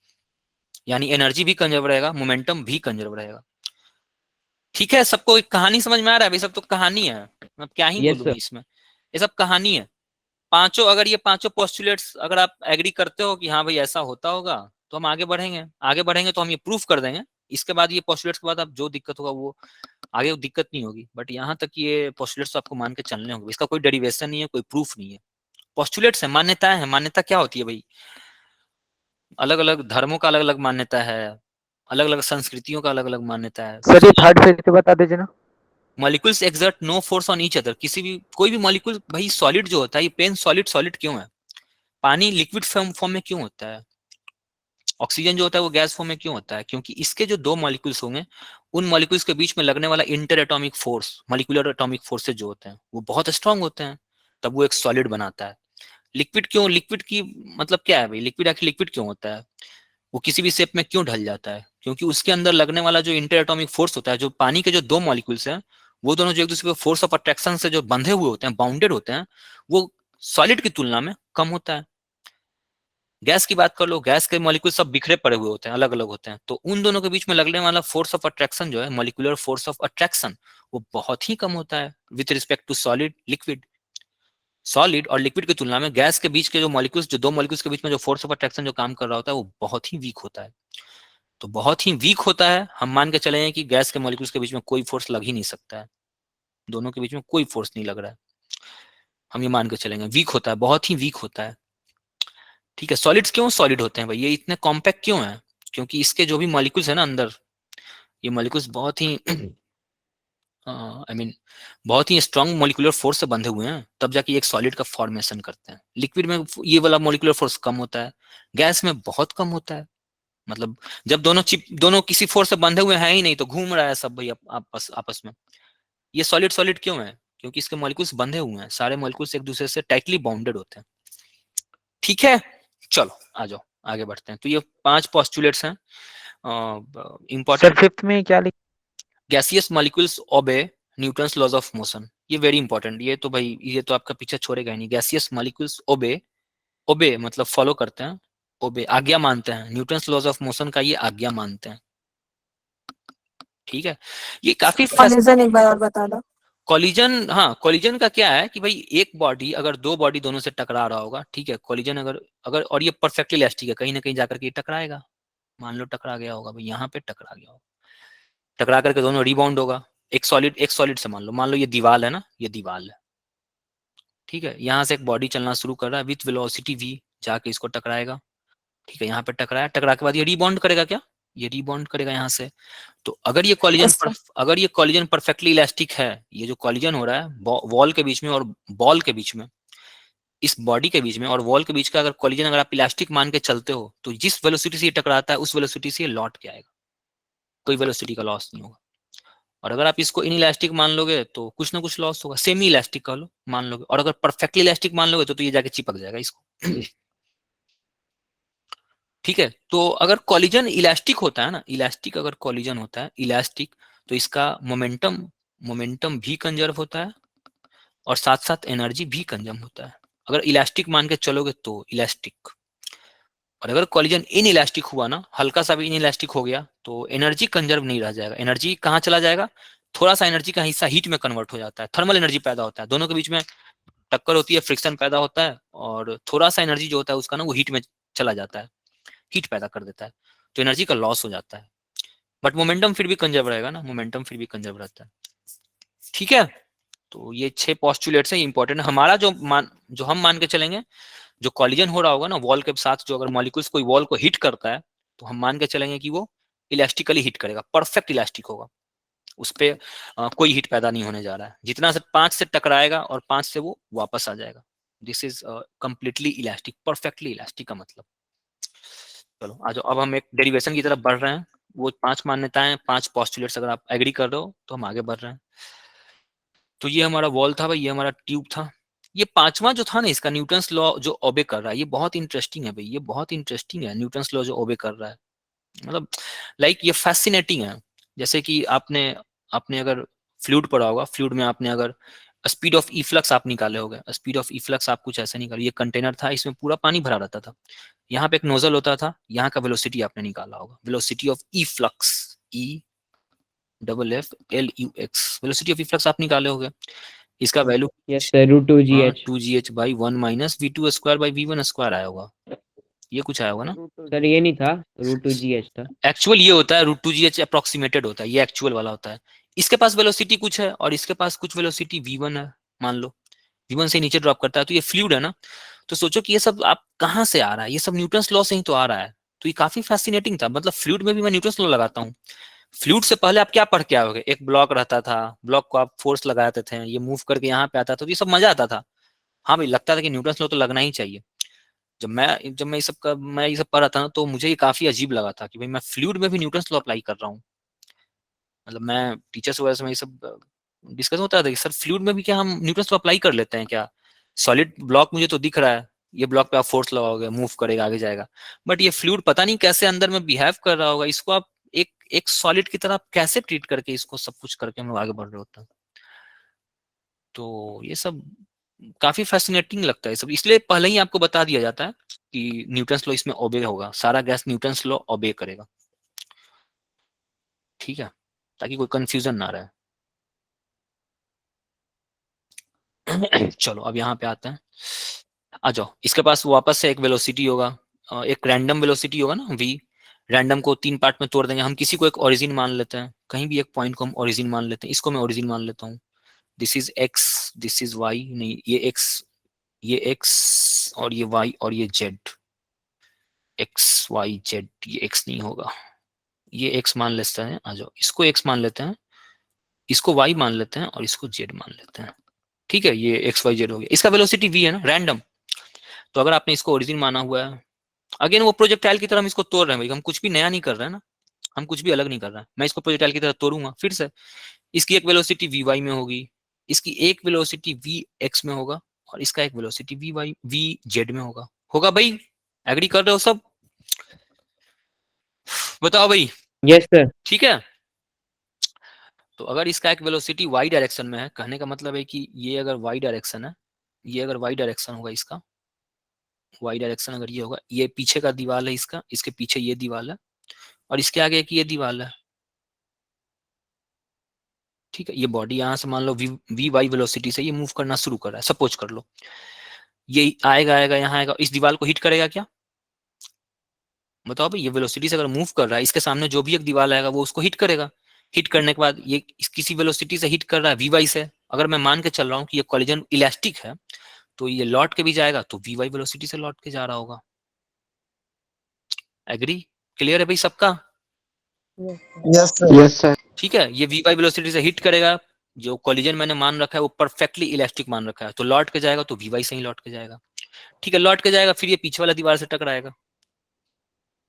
यानी एनर्जी भी कंजर्व रहेगा, मोमेंटम भी कंजर्व रहेगा। ठीक है, सबको एक कहानी समझ में आ रहा है? भाई सब तो कहानी है, मैं क्या ही
Yes,
बोलूं
sir.
इसमें, ये सब कहानी है। पांचों, अगर ये पांचों पोस्टुलेट्स अगर आप एग्री करते हो कि हाँ भाई ऐसा होता होगा, तो हम आगे बढ़ेंगे, आगे बढ़ेंगे तो हम ये प्रूफ कर देंगे। इसके बाद ये पोस्टुलेट्स के बाद आप जो दिक्कत होगा वो आगे दिक्कत नहीं होगी, बट यहाँ तक ये पोस्टुलेट्स तो आपको मान के चलने होंगे, इसका कोई डेरिवेशन नहीं है, कोई प्रूफ नहीं है, पोस्टुलेट्स है, मान्यताएं हैं। मान्यता क्या होती है भाई, अलग अलग धर्मों का अलग अलग मान्यता है, अलग अलग संस्कृतियों का अलग अलग मान्यता है।
सर ये थर्ड फेज से बता दीजिए ना।
Molecules exert no force on each other, किसी भी कोई भी मॉलिक्यूल, भाई सॉलिड जो होता है, ये पेन सॉलिड सॉलिड क्यों है, पानी लिक्विड फॉर्म में क्यों होता है, ऑक्सीजन जो होता है वो गैस फॉर्म में क्यों होता है, क्योंकि इसके जो दो मॉलिक्यूल्स होंगे उन मॉलिक्यूल्स के बीच में लगने वाला inter atomic force, molecular atomic forces जो होते हैं वो बहुत स्ट्रांग होते हैं, तब वो एक सॉलिड बनाता है। लिक्विड क्यों, लिक्विड की मतलब क्या है भाई, लिक्विड आखिर लिक्विड क्यों होता है, वो किसी भी शेप में क्यों ढल जाता है, क्योंकि उसके अंदर लगने वाला जो इंटर एटॉमिक फोर्स होता है, जो पानी के जो दो मॉलिक्यूल्स हैं वो दोनों जो एक दूसरे के फोर्स ऑफ अट्रैक्शन से जो बंधे हुए होते हैं, बाउंडेड होते हैं, वो सॉलिड की तुलना में कम होता है। गैस की बात कर लो, गैस के मॉलिक्यूल सब बिखरे पड़े हुए होते हैं, अलग अलग होते हैं, तो उन दोनों के बीच में लगने वाला फोर्स ऑफ अट्रैक्शन जो है, मॉलिक्यूलर फोर्स ऑफ अट्रैक्शन, वो बहुत ही कम होता है with respect to solid liquid. Solid और लिक्विड की तुलना में गैस के बीच के जो मॉलिक्यूल्स, जो दो मॉलिक्यूल्स के बीच में जो फोर्स ऑफ अट्रैक्शन जो काम कर रहा होता है वो बहुत ही वीक होता है। तो बहुत ही वीक होता है, हम मान के चले कि गैस के मॉलिक्यूल्स के बीच में कोई फोर्स लग ही नहीं सकता है, दोनों के बीच में कोई फोर्स नहीं लग रहा है, हम ये मान के चलेंगे वीक होता है, बहुत ही वीक होता है। ठीक है, सॉलिड्स क्यों सॉलिड होते हैं भाई, ये इतने कॉम्पैक्ट क्यों है, क्योंकि इसके जो भी मॉलिक्यूल्स है ना अंदर, ये मॉलिक्यूल्स बहुत ही आई मीन बहुत ही स्ट्रांग मॉलिक्यूलर फोर्स से बंधे हुए हैं, तब जाके एक सॉलिड का फॉर्मेशन करते हैं। लिक्विड में ये वाला मॉलिक्यूलर फोर्स कम होता है, गैस में बहुत कम होता है, मतलब जब दोनों किसी फोर्स से बंधे हुए हैं ही नहीं तो घूम रहा है सब भाई आपस आपस में। ये सॉलिड सॉलिड क्यों है, क्योंकि इसके मॉलिक्यूल्स बंधे हुए हैं, सारे मॉलिक्यूल्स एक दूसरे से टाइटली बाउंडेड होते हैं। ठीक है, चलो आ जाओ आगे बढ़ते हैं। तो ये 5 पोस्टुलेट्स हैं
सर
इंपॉर्टेंट।
फिफ्थ में क्या लिख,
gaseous molecules obey Newton's laws of motion, ये वेरी इंपॉर्टेंट, ये तो भाई ये तो आपका पीछे छोड़ेगा ही नहीं। गैसियस मॉलिक्यूल्स ओबे, ओबे मतलब फॉलो करते हैं, ओबे आज्ञा मानते हैं, न्यूटन्स लॉज ऑफ मोशन का ये आज्ञा मानते हैं। ठीक है, ये काफी
कॉलिजन एक बार और बता दो।
कॉलिजन, हाँ कॉलिजन का क्या है कि भाई एक बॉडी अगर दो बॉडी दोनों से टकरा रहा होगा, ठीक है, कॉलिजन अगर अगर और ये परफेक्टली इलास्टिक है, कहीं ना कहीं जाकर के ये टकराएगा, मान लो टकरा गया होगा भाई, यहाँ पे टकरा गया होगा, टकरा करके दोनों रिबाउंड होगा, एक सॉलिड से मान लो ये दीवार है ना, ये दीवार है, ठीक है, यहाँ से एक बॉडी चलना शुरू कर रहा है विथ वेलोसिटी v, जाके इसको टकराएगा, ठीक है, यहाँ पे टकराया, टकरा के बाद ये रीबॉन्ड करेगा क्या, ये रीबॉन्ड करेगा यहाँ से। तो अगर ये
Yes, sir.
Collision perfectly elastic है, ये जो कॉलिजन हो रहा है वॉल के बीच में और बॉल के बीच में, इस बॉडी के बीच में और वॉल के बीच का अगर कॉलिजन अगर आप इलास्टिक मान के चलते हो, तो जिस वेलोसिटी से ये टकराता है उस वेलोसिटी से ये लौट के आएगा, कोई वेलोसिटी का लॉस नहीं होगा। और अगर आप इसको इनइलास्टिक मान लोगे तो कुछ ना कुछ लॉस होगा, सेमी इलास्टिक कह लो मान लोगे, और अगर परफेक्टली इलास्टिक मान लोगे तो ये जाके चिपक जाएगा इसको। ठीक है, तो अगर कॉलिजन इलास्टिक होता है ना, इलास्टिक अगर कॉलिजन होता है इलास्टिक, तो इसका मोमेंटम भी कंजर्व होता है और साथ साथ एनर्जी भी कंजर्व होता है। अगर इलास्टिक मान के चलोगे तो इलास्टिक, और अगर कॉलिजन इन इलास्टिक हुआ ना, हल्का सा भी इन इलास्टिक हो गया, तो एनर्जी कंजर्व नहीं रह जाएगा, एनर्जी कहाँ चला जाएगा, थोड़ा सा एनर्जी का हिस्सा हीट में कन्वर्ट हो जाता है, थर्मल एनर्जी पैदा होता है, दोनों के बीच में टक्कर होती है, फ्रिक्शन पैदा होता है, और थोड़ा सा एनर्जी जो होता है उसका ना वो हीट में चला जाता है, हीट पैदा कर देता है, तो एनर्जी का लॉस हो जाता है। बट मोमेंटम फिर भी कंजर्व रहेगा ना, मोमेंटम फिर भी कंजर्व रहता है। ठीक है, तो ये 6 पोस्टुलेट्स हैं, इंपॉर्टेंट। हमारा जो हम मान के चलेंगे, जो कॉलिजन हो रहा होगा ना वॉल के साथ, जो अगर मॉलिक्यूल्स कोई वॉल को हिट करता है, तो हम मान के चलेंगे कि वो इलास्टिकली हिट करेगा, परफेक्ट इलास्टिक होगा, उस पर कोई हिट पैदा नहीं होने जा रहा है, जितना से 5 से टकराएगा और 5 से वो वापस आ जाएगा। This is completely elastic, perfectly elastic का मतलब। चलो आ जाओ, अब हम एक डेरिवेशन की तरफ बढ़ रहे हैं। वो 5 मान्यताएं, 5 पोस्टुलेट्स, अगर आप एग्री कर रहे हो तो हम आगे बढ़ रहे हैं। तो ये हमारा वॉल था भाई, ये हमारा ट्यूब था। ये 5वां जो था ना, इसका न्यूटन्स लॉ जो ओबे कर रहा है, ये बहुत इंटरेस्टिंग है भाई, ये बहुत इंटरेस्टिंग है, न्यूटन्स लॉ जो ओबे कर रहा है, मतलब लाइक ये फैसिनेटिंग है। जैसे कि आपने आपने अगर फ्लूइड पढ़ा होगा, फ्लूइड में आपने अगर स्पीड ऑफ इफ्लक्स आप निकाले होगे, स्पीड ऑफ इफ्लक्स आप कुछ ऐसे निकाले, ये कंटेनर था, इसमें पूरा पानी भरा रहता था, यहाँ पे एक नोजल होता था, यहाँ का वेलोसिटी आपने निकाला होगा, velocity of efflux, EFFLUX, velocity of efflux आप निकाले होगे, इसका value
Yes, sir. Root 2GH.
2gh by 1 minus V2 square by V1 square आया होगा, ये कुछ आया होगा ना।
सर ये नहीं था, रूट 2GH था।
एक्चुअल ये होता है √2gh अप्रोक्सीमेटेड होता है, ये एक्चुअल वाला होता है। इसके पास वेलोसिटी कुछ है और इसके पास कुछ वेलोसिटी V1 है, मान लो V1 से नीचे ड्रॉप करता है, तो ये फ्लूइड है ना। तो सोचो कि ये सब आप कहाँ से आ रहा है, ये सब न्यूटन्स लॉ से ही तो आ रहा है। तो ये काफी फैसिनेटिंग था, मतलब फ्लूइड में भी मैं न्यूटन्स लॉ लगाता हूँ। फ्लूइड से पहले आप क्या पढ़ के आओगे, एक ब्लॉक रहता था, ब्लॉक को आप फोर्स लगाते थे, ये मूव करके यहाँ पे आता था, तो ये सब मजा आता था। हाँ भाई, लगता था कि न्यूटन्स लॉ तो लगना ही चाहिए। मैं ये सब पढ़ रहा था ना, तो मुझे ये काफी अजीब लगा था कि भाई मैं फ्लूइड में भी न्यूटन्स लॉ अप्लाई कर रहा हूँ। मतलब मैं टीचर्स वगैरह से ये सब डिस्कस होता था कि सर फ्लूइड में भी क्या हम न्यूटन्स लॉ अप्लाई कर लेते हैं क्या, सॉलिड ब्लॉक मुझे तो दिख रहा है, ये ब्लॉक पे आप फोर्स लगाओगे मूव करेगा आगे जाएगा, बट ये फ्लूइड पता नहीं कैसे अंदर में बिहेव कर रहा होगा, इसको आप एक एक सॉलिड की तरह आप कैसे ट्रीट करके इसको सब कुछ करके हम लोग आगे बढ़ रहे होते हैं। तो ये सब काफी फैसिनेटिंग लगता है सब, इसलिए पहले ही आपको बता दिया जाता है कि न्यूटन्स लॉ इसमें ओबे होगा, सारा गैस न्यूटन्स लॉ ओबे करेगा। ठीक है, ताकि कोई कंफ्यूजन ना रहे। चलो अब यहाँ पे आते हैं, आ जाओ। इसके पास वापस से एक वेलोसिटी होगा, एक रैंडम वेलोसिटी होगा ना v। रैंडम को 3 पार्ट में तोड़ देंगे हम, किसी को एक ओरिजिन मान लेते हैं, कहीं भी एक पॉइंट को हम ओरिजिन मान लेते हैं, इसको मैं ओरिजिन मान लेता हूँ। This is x, this is y, नहीं ये x और ये y और ये z, x y z, ये x नहीं होगा, ये x मान लेते हैं, आ जाओ इसको x मान लेते हैं, इसको y मान लेते हैं और इसको z मान लेते हैं। ठीक है, ये x y z हो गया, इसका वेलोसिटी v है ना, रैंडम। तो अगर आपने इसको ओरिजिन माना हुआ है, अगेन वो प्रोजेक्टाइल की तरह हम इसको तोड़ रहे हैं भाई, हम कुछ भी नया नहीं कर रहे हैं ना, हम कुछ भी अलग नहीं कर रहे हैं। मैं इसको प्रोजेक्टाइल की तरह तोड़ूंगा फिर से, इसकी एक वेलोसिटी vy में होगी, इसकी एक वेलोसिटी vx में होगा और इसका एक वेलोसिटी vz में होगा। होगा भाई, एग्री कर रहे हो सब, बताओ भाई।
Yes sir.
ठीक है, तो अगर इसका एक वेलोसिटी y डायरेक्शन में है, कहने का मतलब है कि ये अगर y डायरेक्शन है, ये अगर y डायरेक्शन होगा, इसका y डायरेक्शन अगर ये होगा, ये पीछे का दीवार है इसका, इसके पीछे ये दीवार है और इसके आगे एक ये दीवार है। ठीक है, ये बॉडी यहाँ से मान लो वी वाई वेलोसिटी से ये मूव करना शुरू कर रहा है, सपोज कर लो ये आएगा आएगा यहाँ आएगा, इस दीवार को हिट करेगा क्या, बताओ भाई। ये वेलोसिटी से अगर मूव कर रहा है, इसके सामने जो भी एक दीवार आएगा वो उसको हिट करेगा, हिट करने के बाद ये किसी वेलोसिटी से हिट कर रहा है वी वाई से, अगर मैं मान के चल रहा हूँ कि ये कॉलिजन इलास्टिक है, तो ये लौट के भी जाएगा तो वी वाई वेलोसिटी से लौट के जा रहा होगा। एग्री? क्लियर है भाई सबका?
Yes, sir.
Yes sir.
ठीक है, ये वी वाई वेलोसिटी से हिट करेगा, जो कोलिजन मैंने मान रखा है वो परफेक्टली इलास्टिक मान रखा है, तो लौट के जाएगा तो वी वाई से ही लौट के जाएगा। ठीक है, लौट के जाएगा, फिर ये पीछे वाला दीवार से टकराएगा,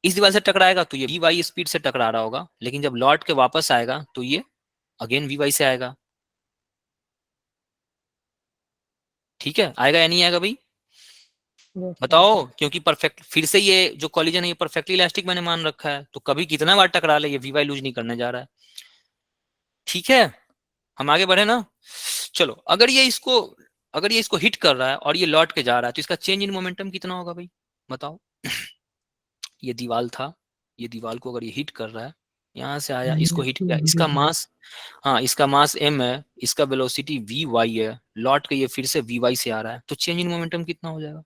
इस दीवार से टकराएगा तो ये वी वाई स्पीड से टकरा रहा होगा, लेकिन जब लौट के वापस आएगा तो ये अगेन वी वाई से आएगा। ठीक है, आएगा या नहीं आएगा भाई? बताओ, क्योंकि परफेक्ट फिर से ये जो कॉलिजन है ये परफेक्टली इलास्टिक मैंने मान रखा है, तो कभी कितना बार टकरा ले ये वी वाई लूज नहीं करने जा रहा है। ठीक है, हम आगे बढ़े ना। चलो, अगर ये इसको हिट कर रहा है और ये लौट के जा रहा है तो इसका चेंज इन मोमेंटम कितना होगा भाई? बताओ। ये दीवार था, ये दीवार को अगर ये हिट कर रहा है, यहाँ से आया, इसको हिट किया, इसका मास, हाँ इसका मास m है, इसका वेलोसिटी vy है, लौट के ये फिर से vy से आ रहा है, तो चेंज इन मोमेंटम कितना हो जाएगा?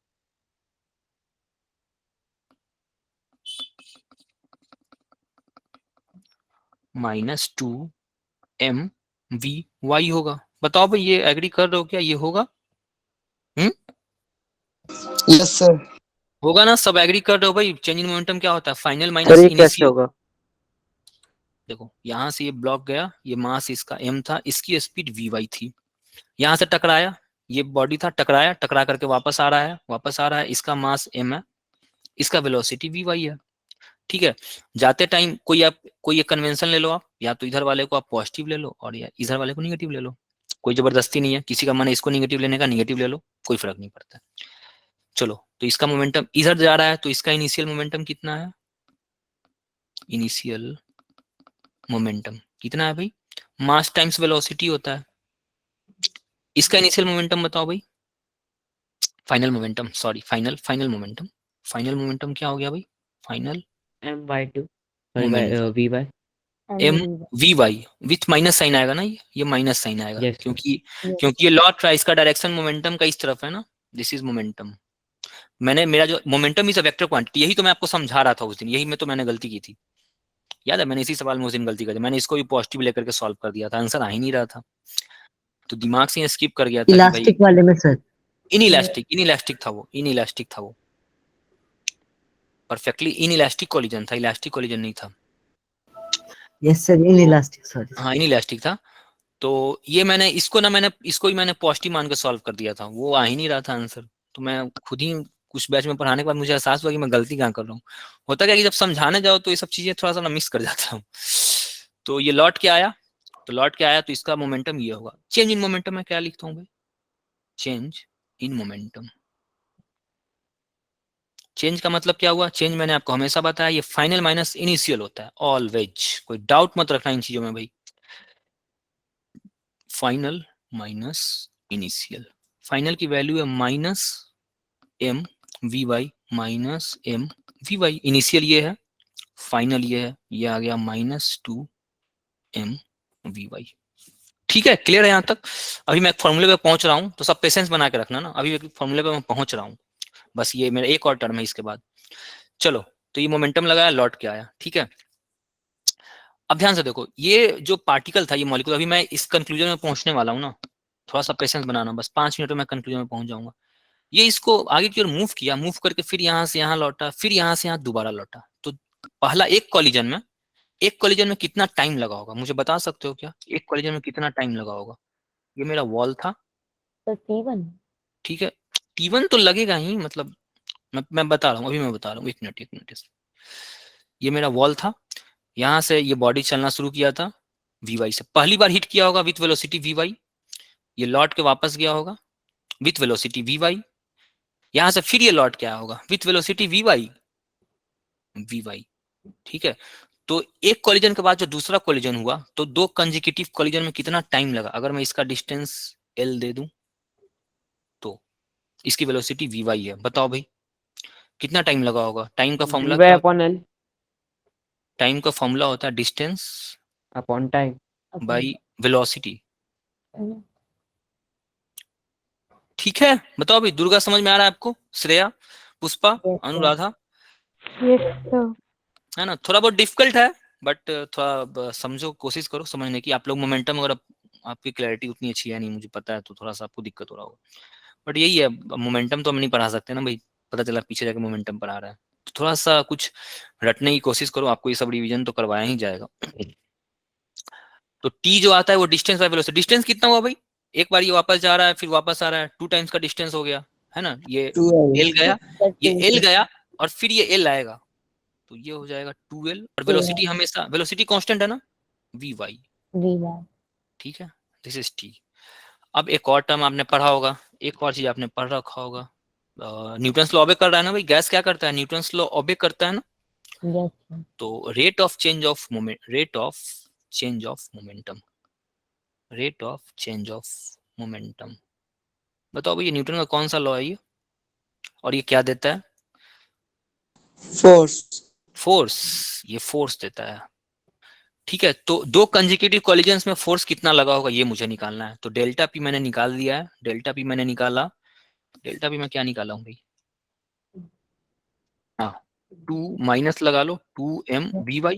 -2mvy होगा। बताओ भाई, ये एग्री कर रहे हो क्या? ये होगा?
Yes, sir.
होगा ना? सब एग्री कर रहे हो भाई? चेंज इन मोमेंटम क्या होता है? फाइनल
सर
माइनस
ये कैसे
इनिशियल।
होगा?
देखो, यहाँ से ये ब्लॉक गया, ये मास इसका m था, इसकी स्पीड vy थी, यहाँ से टकराया, ये बॉडी था, टकराया, टकरा करके वापस आ रहा है, इसका मास m है, इसका वेलोसिटी vy है। ठीक है, जाते टाइम कोई एक कन्वेंशन ले लो आप, या तो इधर वाले को आप पॉजिटिव ले लो और या इधर वाले को निगेटिव ले लो, कोई जबरदस्ती नहीं है, किसी का मन है इसको निगेटिव लेने का, निगेटिव ले लो, कोई फर्क नहीं पड़ता। चलो, तो इसका मोमेंटम इधर जा रहा है, तो इसका इनिशियल मोमेंटम कितना है? इनिशियल मोमेंटम कितना है भाई? मास टाइम्स वेलोसिटी होता है। इसका इनिशियल मोमेंटम बताओ भाई। Final momentum, sorry, final momentum क्या हो गया भाई? Final
m/2 sorry
momentum
vy
M V Y with minus sign आएगा ना, ये माइनस साइन आएगा,
Yes, sir.
क्योंकि ये लौट रहा है, इसका डायरेक्शन मोमेंटम का इस तरफ है ना, दिस इज मोमेंटम। मेरा जो momentum is a vector quantity, यही तो मैं आपको समझा रहा था उस दिन, यही तो मैंने गलती की थी, याद है? मैंने इसी सवाल में उस दिन गलती कर दी, मैंने इसको भी पॉजिटिव लेकर के सॉल्व कर दिया था, आंसर आ ही नहीं रहा था, तो दिमाग से स्किप कर गया था कि भाई
इलास्टिक वाले में सर।
इनइलास्टिक था वो, परफेक्टली इनइलास्टिक कोलिजन था, इलास्टिक कोलिजन नहीं था।
Yes sir, in elastic, sorry.
हाँ, इनइलास्टिक था। तो ये मैंने इसको ही मैंने पॉजिटिव मान के सॉल्व कर दिया था, वो आ ही नहीं रहा था आंसर, तो मैं खुद ही कुछ बैच में पढ़ाने के बाद मुझे एहसास हुआ कि मैं गलती कहाँ कर रहा हूँ। होता क्या कि जब समझाने जाओ तो ये सब चीजें थोड़ा सा मिस कर जाता हूँ। तो ये लौट के आया, तो इसका मोमेंटम ये होगा। चेंज इन मोमेंटम में क्या लिखता हूँ भाई? Change in momentum. चेंज का मतलब क्या हुआ? चेंज मैंने आपको हमेशा बताया, ये फाइनल माइनस इनिशियल होता है ऑलवेज, कोई डाउट मत रखना इन चीजों में भाई। फाइनल माइनस इनिशियल, फाइनल की वैल्यू है -m vy minus m vy, initial ये है, फाइनल ये है, ये आ गया -2m vy। ठीक है, क्लियर है यहाँ तक? अभी मैं एक फॉर्मूले पे पहुंच रहा हूँ, तो सब पेशेंस बना के रखना ना, अभी एक फॉर्मूले पे मैं पहुंच रहा हूँ, बस ये मेरा एक और टर्म है इसके बाद। चलो, तो ये मोमेंटम लगाया, लौट के आया। ठीक है, अब ध्यान से देखो, ये जो पार्टिकल था, ये मॉलिक्यूल, अभी मैं इस कंक्लूजन में पहुंचने वाला हूँ ना, थोड़ा सा पेशेंस बनाना, बस 5 मिनट में मैं कंक्लूजन में पहुंच जाऊंगा। ये इसको आगे की ओर मूव किया, मूव करके फिर यहाँ से यहाँ लौटा, फिर यहाँ से यहाँ दोबारा लौटा, तो पहला एक कॉलिजन में कितना टाइम लगा होगा? मुझे बता सकते हो क्या? एक कॉलिजन में कितना टाइम लगा होगा? ये मेरा वॉल था,
तो T1.
ठीक है, T1 तो लगेगा ही, मतलब मैं बता रहा हूँ, अभी मैं बता रहा हूँ, एक मिनट। ये मेरा वॉल था, यहाँ से ये बॉडी चलना शुरू किया था vy से, पहली बार हिट किया होगा विथ वेलोसिटी vy, ये लौट के वापस गया होगा विथ वेलोसिटी vy, यहाँ से फिर ये लौट के आया होगा विथ वेलोसिटी vy। ठीक है, तो एक कॉलिजन के बाद जो दूसरा कॉलिजन हुआ, तो 2 कंजिक्यूटिव कॉलिजन में कितना टाइम लगा? अगर मैं इसका डिस्टेंस l दे दूं, तो इसकी वेलोसिटी vy है, बताओ भाई कितना टाइम लगा होगा? टाइम का फॉर्मूला
vy
क्या?
upon l
टाइम का फॉर्मूला होता है distance
upon time
by velocity. ठीक है, बताओ भाई, दुर्गा समझ में आ रहा है आपको? Shreya, Pushpa,
Yes, sir.
Anuradha,
Yes, sir.
है ना? थोड़ा बहुत डिफिकल्ट है, बट थोड़ा समझो, कोशिश करो समझने की। आप लोग मोमेंटम, अगर आपकी क्लैरिटी उतनी अच्छी है नहीं, मुझे पता है, तो थोड़ा सा आपको दिक्कत हो रहा होगा, बट यही है, मोमेंटम तो हम नहीं पढ़ा सकते ना भाई, पता चला पीछे जाके मोमेंटम पढ़ा रहा है, थोड़ा सा कुछ रटने की कोशिश करो, आपको ये सब रिवीजन तो करवाया ही जाएगा। तो टी जो आता है वो डिस्टेंस बाय वेलोसिटी। डिस्टेंस कितना हुआ भाई, एक बार ये वापस जा रहा है फिर वापस आ रहा है, 2 टाइम्स का डिस्टेंस हो गया है ना। ये एल गया, ये एल गया और फिर ये एल आएगा, तो ये हो जाएगा 2L। और वेलोसिटी हमेशा, वेलोसिटी कांस्टेंट है ना, Vy, ठीक है, दिस इज टी। अब एक और टर्म आपने पढ़ा होगा, एक और चीज आपने पढ़ रखा होगा, न्यूटन्स लॉ ऑबे कर रहा है ना भाई, गैस क्या करता है, न्यूटन्स लॉ ऑबे करता है ना। तो rate of change of moment, rate of change of momentum, rate of change of momentum, बताओ भाई ये न्यूटन का कौन सा लॉ है ये, और ये क्या देता है, फोर्स, ये फोर्स देता है, ठीक है। तो दो कंसेक्यूटिव कॉलिजन्स में फोर्स कितना लगा होगा ये मुझे निकालना है। तो डेल्टा पी मैंने निकाल दिया है, डेल्टा पी मैंने निकाला, डेल्टा पी मैं क्या निकाला हूँ भाई, हाँ 2 माइनस लगा लो 2mVy,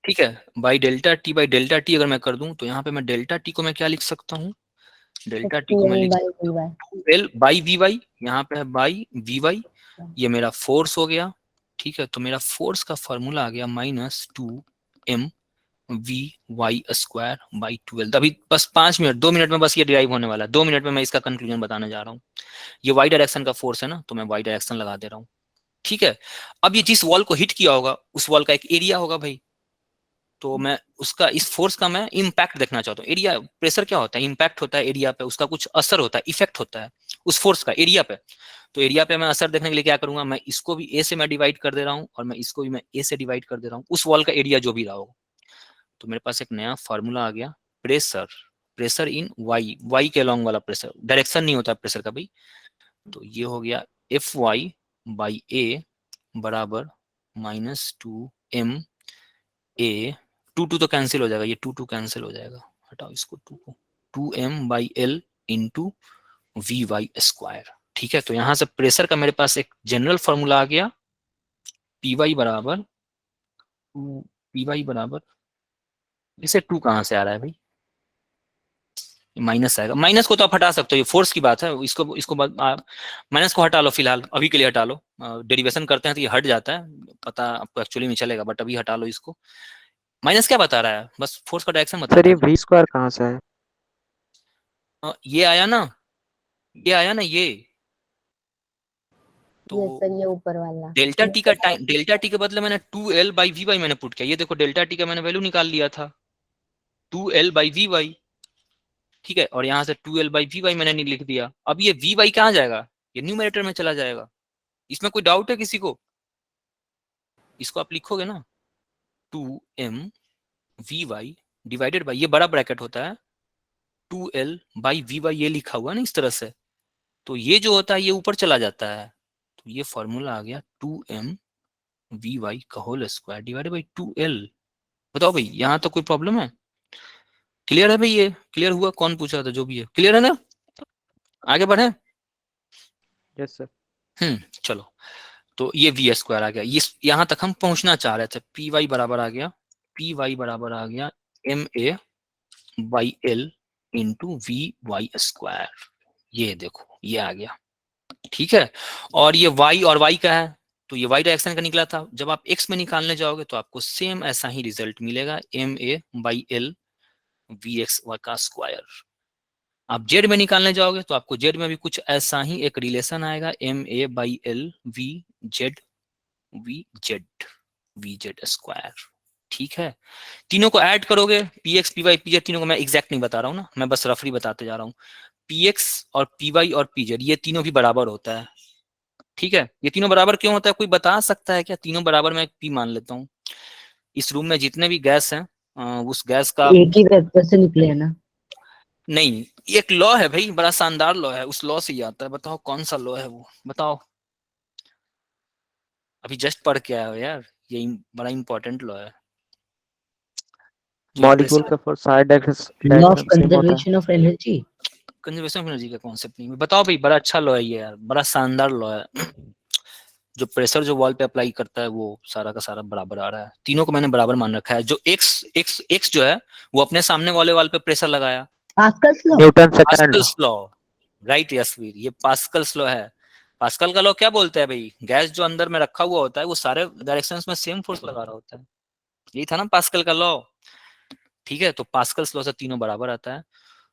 ठीक है, बाई डेल्टा टी अगर मैं कर दूं तो यहाँ पे मैं डेल्टा टी को मैं क्या लिख सकता हूँ, डेल्टा टी को मैं लिख सकता हूँ 2L बाई Vy, यहाँ पे है बाई Vy, ये मेरा फोर्स हो गया, ठीक है। तो मेरा फोर्स का फॉर्मूला आ गया -2m Vy स्क्वायर बाई 12। अभी बस 5 मिनट, 2 मिनट में बस ये डिराइव होने वाला है, 2 मिनट में मैं इसका कंक्लूजन बताने जा रहा हूँ। ये वाई डायरेक्शन का फोर्स है ना, तो मैं वाई डायरेक्शन लगा दे रहा हूँ, ठीक है। अब ये जिस वॉल को हिट किया होगा उस वॉल का एक एरिया होगा भाई, तो मैं उसका, इस फोर्स का मैं इम्पैक्ट देखना चाहता हूँ। एरिया, प्रेशर क्या होता है, इम्पैक्ट होता है एरिया पे, उसका कुछ असर होता है, इफेक्ट होता है उस फोर्स का एरिया पे। तो एरिया पे मैं असर देखने के लिए क्या करूंगा, मैं इसको भी ए से मैं डिवाइड कर दे रहा हूँ और मैं इसको भी मैं ए से डिवाइड कर दे रहा हूँ, उस वॉल का एरिया जो भी रहा होगा। तो मेरे पास एक नया फॉर्मूला आ गया, pressure, pressure in Y, Y के अलॉन्ग वाला प्रेशर, डायरेक्शन नहीं होता प्रेशर का भाई। तो ये हो गया Fy बाई ए बराबर -2m a, 2 तो कैंसिल हो जाएगा, ये 2 कैंसिल हो जाएगा, हटाओ इसको 2 को, 2m by L into Vy square, ठीक है। तो यहाँ से प्रेशर का मेरे पास एक जनरल फॉर्मूला आ गया, Py बराबर, Py बराबर, इसे 2 कहाँ से आ रहा है भाई, माइनस आएगा, माइनस को तो आप हटा सकते हो, ये फोर्स की बात है, इसको माइनस को हटा लो फिलहाल, अभी के लिए हटा लो, डेरिवेशन करते हैं तो ये हट जाता है, पता आपको एक्चुअली में चलेगा, बट अभी हटा लो इसको। माइनस क्या बता रहा है, बस फोर्स का डायरेक्शन बता
सर ये
रहा
v स्क्वायर कहाँ से है?
है। ये आया ना, ये आया ना, ये तो
ये ऊपर वाला
डेल्टा टी का टाइम, डेल्टा टी के बदले मैंने 2L बाई Vy मैंने पुट किया, ये देखो डेल्टा टी का मैंने वैल्यू निकाल लिया था 2L बाई Vy, ठीक है। और यहाँ से 2L बाई Vy मैंने नहीं लिख दिया। अब ये Vy कहाँ जाएगा, ये न्यूमरेटर में चला जाएगा, इसमें कोई डाउट है किसी को, इसको आप लिखोगे ना 2m Vy डिवाइडेड बाई, ये बड़ा ब्रैकेट होता है 2L बाई Vy, ये लिखा हुआ है ना इस तरह से, तो ये जो होता है ये ऊपर चला जाता है, तो ये फॉर्मूला आ गया 2m Vy का whole square divided by 2L। बताओ भाई यहाँ तो कोई प्रॉब्लम है, क्लियर है भाई, ये क्लियर हुआ, कौन पूछ रहा था, जो भी है क्लियर है ना, आगे बढ़े।
Yes sir.
चलो, तो ये वी स्क्वायर आ गया, ये यहां तक हम पहुंचना चाह रहे थे। पी वाई बराबर आ गया, पी वाई बराबर आ गया M A by L into V Y square, ये देखो ये आ गया, ठीक है। और ये y और y का है, तो ये y डायरेक्शन का निकला था, जब आप x में निकालने जाओगे तो आपको सेम ऐसा ही रिजल्ट मिलेगा, M A by L V X का स्क्वायर। आप z में निकालने जाओगे तो आपको z में भी कुछ ऐसा ही एक रिलेशन आएगा, M A by L V Z V Z square, ठीक है। तीनों को ऐड करोगे, P X P Y P Z, तीनों को मैं एग्जैक्ट नहीं बता रहा हूँ ना, मैं बस रफली बताते जा रहा हूँ, पी एक्स और पी वाई और पी जेड ये तीनों भी बराबर होता है, ठीक है। ये तीनों बराबर क्यों होता है, कोई बता सकता है क्या, तीनों बराबर मैं पी मान लेता हूँ। इस रूम में जितने भी गैस हैं उस गैस का
एक ही वेक्टर से निकले है ना,
नहीं, एक लॉ है भाई, बड़ा शानदार लॉ है, उस लॉ से ही आता है, बताओ कौन सा लॉ है वो, बताओ, अभी जस्ट पढ़ के आया हो यार, ये बड़ा इंपॉर्टेंट लॉ है।
मॉलिक्यूल का for side
law of conservation of energy,
conservation of energy का कॉन्सेप्ट नहीं, बताओ भाई, बड़ा अच्छा लॉ है ये यार, बड़ा शानदार लॉ है, जो प्रेशर जो वॉल पे अप्लाई करता है वो सारा का सारा बराबर आ रहा है, तीनों को मैंने बराबर मान रखा है। जो एक्स जो है वो अपने सामने वाले वॉल पे प्रेशर लगाया,
Pascal's law,
Newton second
Pascal's law, right Yashveer, ये पास्कल्स लॉ है, पास्कल का लॉ क्या बोलता है भाई, गैस जो अंदर में रखा हुआ होता है वो सारे डायरेक्शंस में सेम फोर्स लगा रहा होता है, यही था ना पास्कल का लॉ। ठीक है, तो पास्कल लॉ से तीनों बराबर आता है।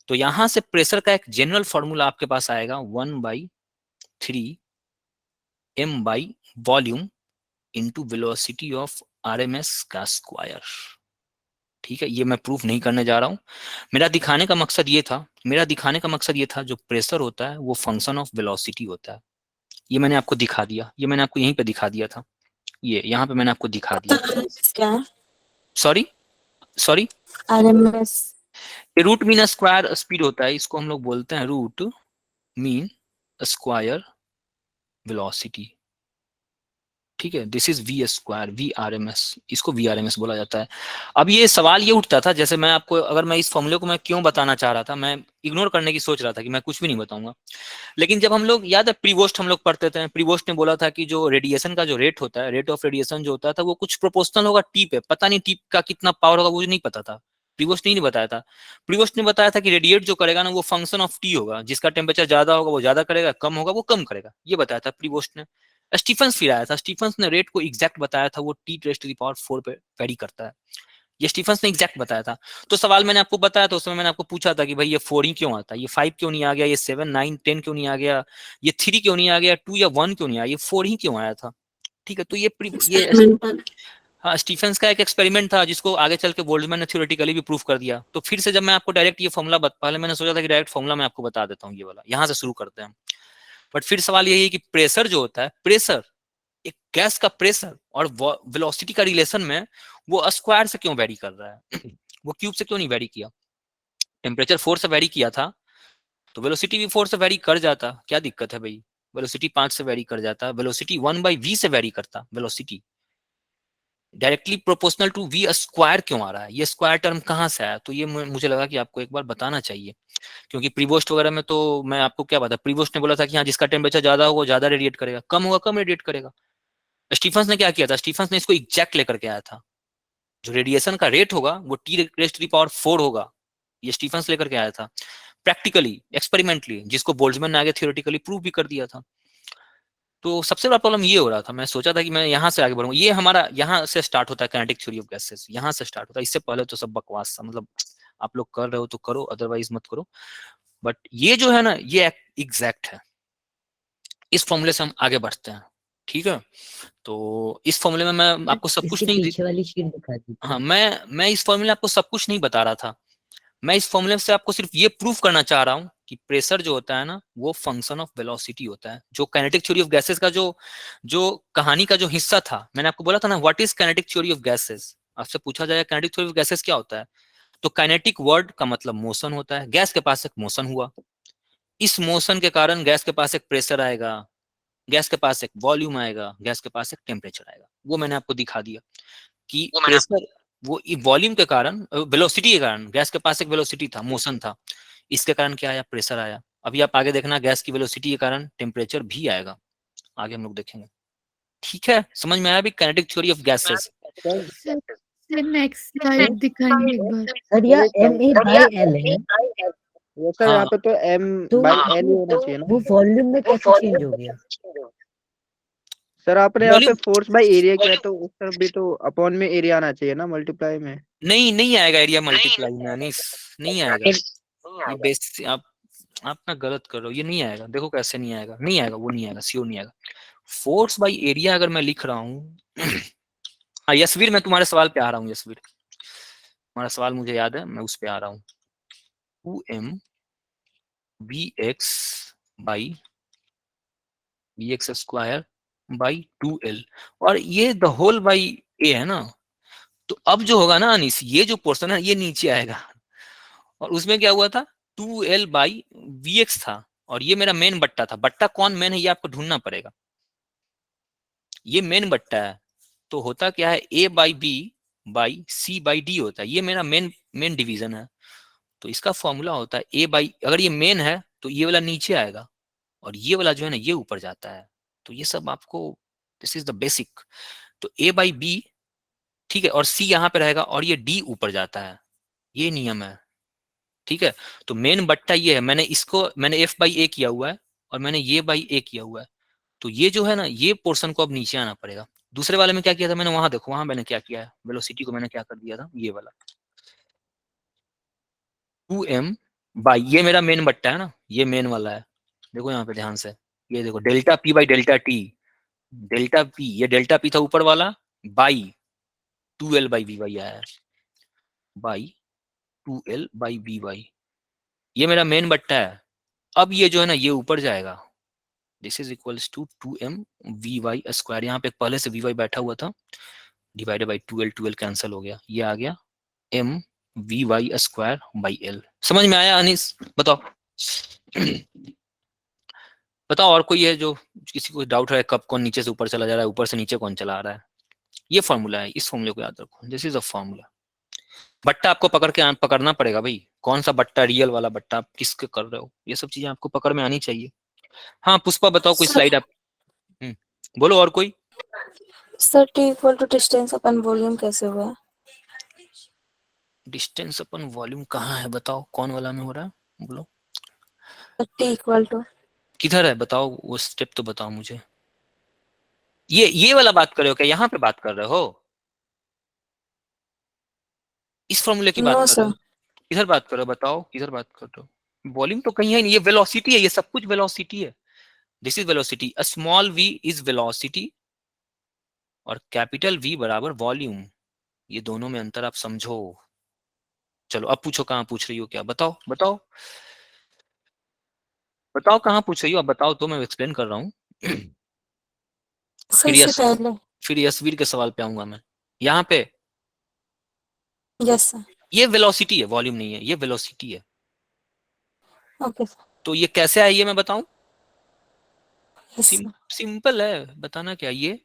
तो यहां से प्रेशर का एक जनरल फॉर्मूला आपके पास आएगा 1/3 m by volume into velocity of RMS का स्क्वायर। ठीक है, ये मैं प्रूफ नहीं करने जा रहा हूं, मेरा दिखाने का मकसद ये था जो प्रेशर होता है वो फंक्शन ऑफ वेलोसिटी होता है। ये मैंने आपको दिखा दिया, ये मैंने आपको यहीं पे दिखा दिया था, ये यहाँ पे मैंने आपको दिखा दिया।
क्या
sorry sorry,
RMS?
Root mean square speed होता है, इसको हम लोग बोलते हैं रूट मीन स्क्वायर वेलोसिटी। ठीक है, this is V square VRMS, इसको VRMS बोला जाता है। अब ये सवाल ये उठता था, जैसे मैं आपको, अगर मैं इस फॉर्मूले को मैं क्यों बताना चाह रहा था, मैं इग्नोर करने की सोच रहा था कि मैं कुछ भी नहीं बताऊंगा, लेकिन जब हम लोग, याद है प्रीवोस्ट हम लोग पढ़ते थे, प्रीवोस्ट ने बोला था कि जो रेडिएशन का जो रेट होता है, रेट ऑफ रेडिएशन जो होता था वो कुछ प्रोपोर्शनल होगा टी पे, पता नहीं टी का कितना पावर होगा वो नहीं पता था, प्रीवोस्ट ने नहीं बताया था। प्रीवोस्ट ने बताया था कि रेडिएट जो करेगा ना वो फंक्शन ऑफ टी होगा, जिसका टेम्परेचर ज्यादा होगा वो ज्यादा करेगा, कम होगा वो कम करेगा, ये बताया था प्रीवोस्ट ने। स्टीफंस फिर आया था, स्टीफंस ने रेट को एग्जैक्ट बताया था, वो T⁴ पे वेरी करता है, ये स्टीफंस ने एग्जैक्ट बताया था। तो सवाल मैंने आपको बताया था, उस समय मैंने आपको पूछा था कि भाई ये 4 ही क्यों आता है, ये 5 क्यों नहीं आ गया, ये 7 9 10 क्यों नहीं आ गया, ये 3 क्यों नहीं आ गया, 2 या 1 क्यों नहीं आया, ये 4 ही क्यों आया था। ठीक है, तो ये हाँ स्टीफेंस का एक एक्सपेरिमेंट था जिसको आगे चल के बोल्ट्जमैन ने थ्योरेटिकली भी प्रूफ कर दिया। तो फिर से जब मैं आपको डायरेक्ट ये फॉर्मूला पहले मैंने सोचा था कि डायरेक्ट फॉर्मूला मैं आपको बता देता हूँ, ये वाला यहाँ से शुरू करते हैं। बट फिर सवाल यही है कि प्रेशर जो होता है, प्रेशर एक गैस का प्रेशर और वेलोसिटी का रिलेशन में वो स्क्वायर से क्यों वेरी कर रहा है वो क्यूब से क्यों नहीं वेरी किया। टेम्परेचर 4 से वेरी किया था तो वेलोसिटी भी 4 से वेरी कर जाता, क्या दिक्कत है भाई। वेलोसिटी 5 से वेरी कर जाता, वेलोसिटी 1/v से वेरी करता, velocity directly proportional to v square क्यों आ रहा है, ये स्क्वायर टर्म कहाँ से आया। तो ये मुझे लगा कि आपको एक बार बताना चाहिए, क्योंकि प्रीवोस्ट वगैरह में तो मैं आपको क्या बता, प्रीवोस्ट ने बोला था कि हाँ जिसका टेम्परेचर ज्यादा होगा वो ज्यादा रेडिएट करेगा, कम होगा कम रेडिएट करेगा। स्टीफंस ने क्या किया था, स्टीफंस ने इसको एग्जैक्ट लेकर के आया था, जो रेडिएशन का रेट होगा वो T⁴ होगा, ये स्टीफंस लेकर के आया था प्रैक्टिकली एक्सपेरिमेंटली, जिसको बोल्ट्जमैन ने आगे थ्योरेटिकली प्रूव भी कर दिया था। तो सबसे बड़ा प्रॉब्लम ये हो रहा था, मैं सोचा था कि मैं यहाँ से आगे बढ़ूंगा, ये हमारा यहाँ से स्टार्ट होता है काइनेटिक थ्योरी ऑफ गैसेस, यहाँ से स्टार्ट होता है, इससे पहले तो सब बकवास था, मतलब आप लोग कर रहे हो तो करो अदरवाइज मत करो, बट ये जो है ना ये एग्जैक्ट है। इस फॉर्मूले से हम आगे बढ़ते हैं, ठीक है। तो इस फॉर्मूले में मैं आपको सब कुछ
इसके
नहीं,
पीछे वाली शीट दिखा दीजिए।
हाँ मैं इस फॉर्मूले आपको सब कुछ नहीं बता रहा था, मैं इस फॉर्मूले से आपको सिर्फ ये प्रूफ करना चाह रहा हूं कि प्रेशर जो होता है ना वो फंक्शन ऑफ वेलोसिटी होता है। जो काइनेटिक थ्योरी ऑफ गैसेस का जो जो कहानी का जो हिस्सा था, मैंने आपको बोला था ना what is kinetic theory of gases, आपसे पूछा जाए काइनेटिक थ्योरी ऑफ गैसेस क्या होता है, तो काइनेटिक वर्ड का मतलब मोशन होता है। गैस के पास एक मोशन हुआ, इस मोशन के कारण गैस के पास एक प्रेशर आएगा, गैस के पास एक वॉल्यूम आएगा, गैस के पास एक टेम्परेचर आएगा, वो मैंने आपको दिखा दिया कि प्रेशर वो वॉल्यूम के कारण, वेलोसिटी के कारण, गैस के पास एक वेलोसिटी था, मोशन था, इसके कारण क्या आया, प्रेशर आया। अभी आप आगे देखना गैस की वेलोसिटी के कारण टेम्परेचर भी आएगा, आगे हम लोग देखेंगे। ठीक है, समझ में आया भी kinetic theory of gases.
Sir next slide दिखाएंगे एक बार।
सर यह MA/L है,
वो सर
हाँ
यहाँ पे तो M
तो
बाई L ही होना चाहिए ना।
वो वॉल्यूम में कैसे चेंज हो गया।
सर आपने यहाँ पे
वॉल्यूम
फोर्स बाई एरिया किया तो उस तरफ भी तो अपॉन में एरिया आना चाहिए ना, मल्टीप्लाई में।
नहीं आएगा एरिया मल्टीप्लाई में, नहीं आएगा, ये बेस आप ना गलत कर रहे हो, ये नहीं आएगा, देखो कैसे नहीं आएगा, नहीं आएगा, वो नहीं आएगा, सीओ नहीं आएगा। फोर्स बाई एरिया अगर मैं लिख रहा हूँ हाँ यशवीर मैं तुम्हारे सवाल पे आ रहा हूँ, यशवीर तुम्हारा सवाल मुझे याद है, मैं उस पे आ रहा हूँ। 2m bx by bx square by 2l, और ये द होल बाई a है ना, तो अब जो होगा ना अनिस, ये जो पोर्शन है ये नीचे आएगा, और उसमें क्या हुआ था 2l बाई vx था, और ये मेरा मेन बट्टा था, बट्टा कौन मेन है ये आपको ढूंढना पड़ेगा, ये मेन बट्टा है। तो होता क्या है a by B by C by D होता है, ये मेरा मेन डिवीजन है। तो इसका फॉर्मूला होता है a बाई, अगर ये मेन है तो ये वाला नीचे आएगा और ये वाला जो है ना ये ऊपर जाता है। तो ये सब आपको, दिस इज द बेसिक। तो a बाई बी, ठीक है, और c यहाँ पे रहेगा और ये d ऊपर जाता है, ये नियम है, ठीक है। तो मेन बट्टा ये है, मैंने f बाई a किया हुआ है और मैंने ये बाई a किया हुआ है, तो ये जो है ना, ये पोर्शन को अब नीचे आना पड़ेगा। दूसरे वाले में क्या किया था मैंने, वहां देखो, वहां मैंने क्या किया है, वेलोसिटी को मैंने क्या कर दिया था, ये वाला 2m बाई, ये मेरा मेन बट्टा है ना, ये मेन वाला है, देखो यहाँ पे ध्यान से, ये देखो delta P by delta T, delta P, ये डेल्टा पी था ऊपर वाला, by 2l by V Y आया है, by 2l by V Y, ये मेरा मेन बट्टा है। अब ये जो है ना, ये ऊपर जाएगा, this is equals to 2m V Y square, यहाँ पे पहले से वी वाई बैठा हुआ था, डिवाइडेड बाई 2l कैंसिल हो गया, ये आ गया m V Y square by l। समझ में आया अनीस? बताओ बताओ, और कोई है जो, किसी को डाउट है कब कौन नीचे से ऊपर चला जा रहा है, ऊपर से नीचे कौन चला आ रहा है? ये फॉर्मूला है, इस फॉर्मूले को याद रखो, दिस इज अ फॉर्मूला। बट्टा आपको पकड़ना पड़ेगा भाई, कौन सा बट्टा, रियल वाला बट्टा आप किसके कर रहे हो, ये सब चीजें आपको पकड़ में आनी चाहिए। हाँ पुष्पा बताओ, कोई स्लाइड आप, बोलो और कोई।
Sir T equal to distance upon volume कैसे हुआ है?
डिस्टेंस अपन वॉल्यूम कहाँ है बताओ, कौन वाला में हो रहा है बोलो।
टी इक्वल टू
किधर है बताओ, वो स्टेप तो बताओ मुझे। ये वाला बात कर रहे हो क्या, यहाँ पे बात कर रहे हो, इस फॉर्मूले की बात
नो
कर रहे
सर।
हो? किधर बात कर रहे हो बताओ, किधर बात कर रहे हो? वॉल्यूम तो कहीं है नहीं, ये वेलोसिटी है, ये सब कुछ वेलोसिटी है, this is velocity, a small v is velocity और कैपिटल V बराबर वॉल्यूम, ये दोनों में अंतर आप समझो। चलो अब पूछो, कहाँ पूछ रही हो, क्या बताओ बताओ बताओ, कहाँ पूछ रही हो, अब बताओ तो मैं एक्सप्लेन कर रहा हूँ।
सर से पहले।
फिर यशवीर के सवाल पे आऊंगा मैं, यहाँ पे
यस सर।
ये वेलोसिटी है, वॉल्यूम नहीं है, ये वेलोसिटी है।
Okay sir.
तो ये कैसे आई, ये मैं बताऊं,
यस सर।
सिंपल है, बताना क्या, ये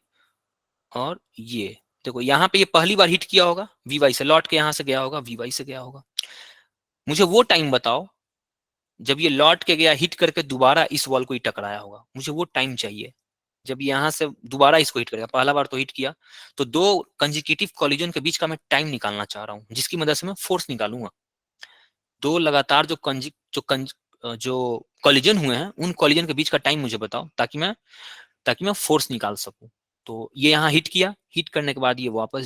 और ये देखो, यहाँ पे ये पहली बार हिट किया होगा, वी वाई से लौट के यहाँ से गया होगा, वी वाई से गया होगा, मुझे वो टाइम बताओ जब ये लौट के गया, हिट करके दोबारा इस वॉल को ही टकराया होगा, मुझे वो टाइम चाहिए जब यहाँ से दोबारा इसको हिट करेगा, पहला बार तो हिट किया, तो दो कंजिक्यूटिव कॉलिजन के बीच का मैं टाइम निकालना चाह रहा हूँ, जिसकी मदद से मैं फोर्स निकालूंगा। दो लगातार जो कॉलिजन हुए हैं, उन कॉलिजन के बीच का टाइम मुझे बताओ, ताकि मैं फोर्स निकाल सकूं। तो ये यहाँ हिट किया, हिट करने के बाद ये वापस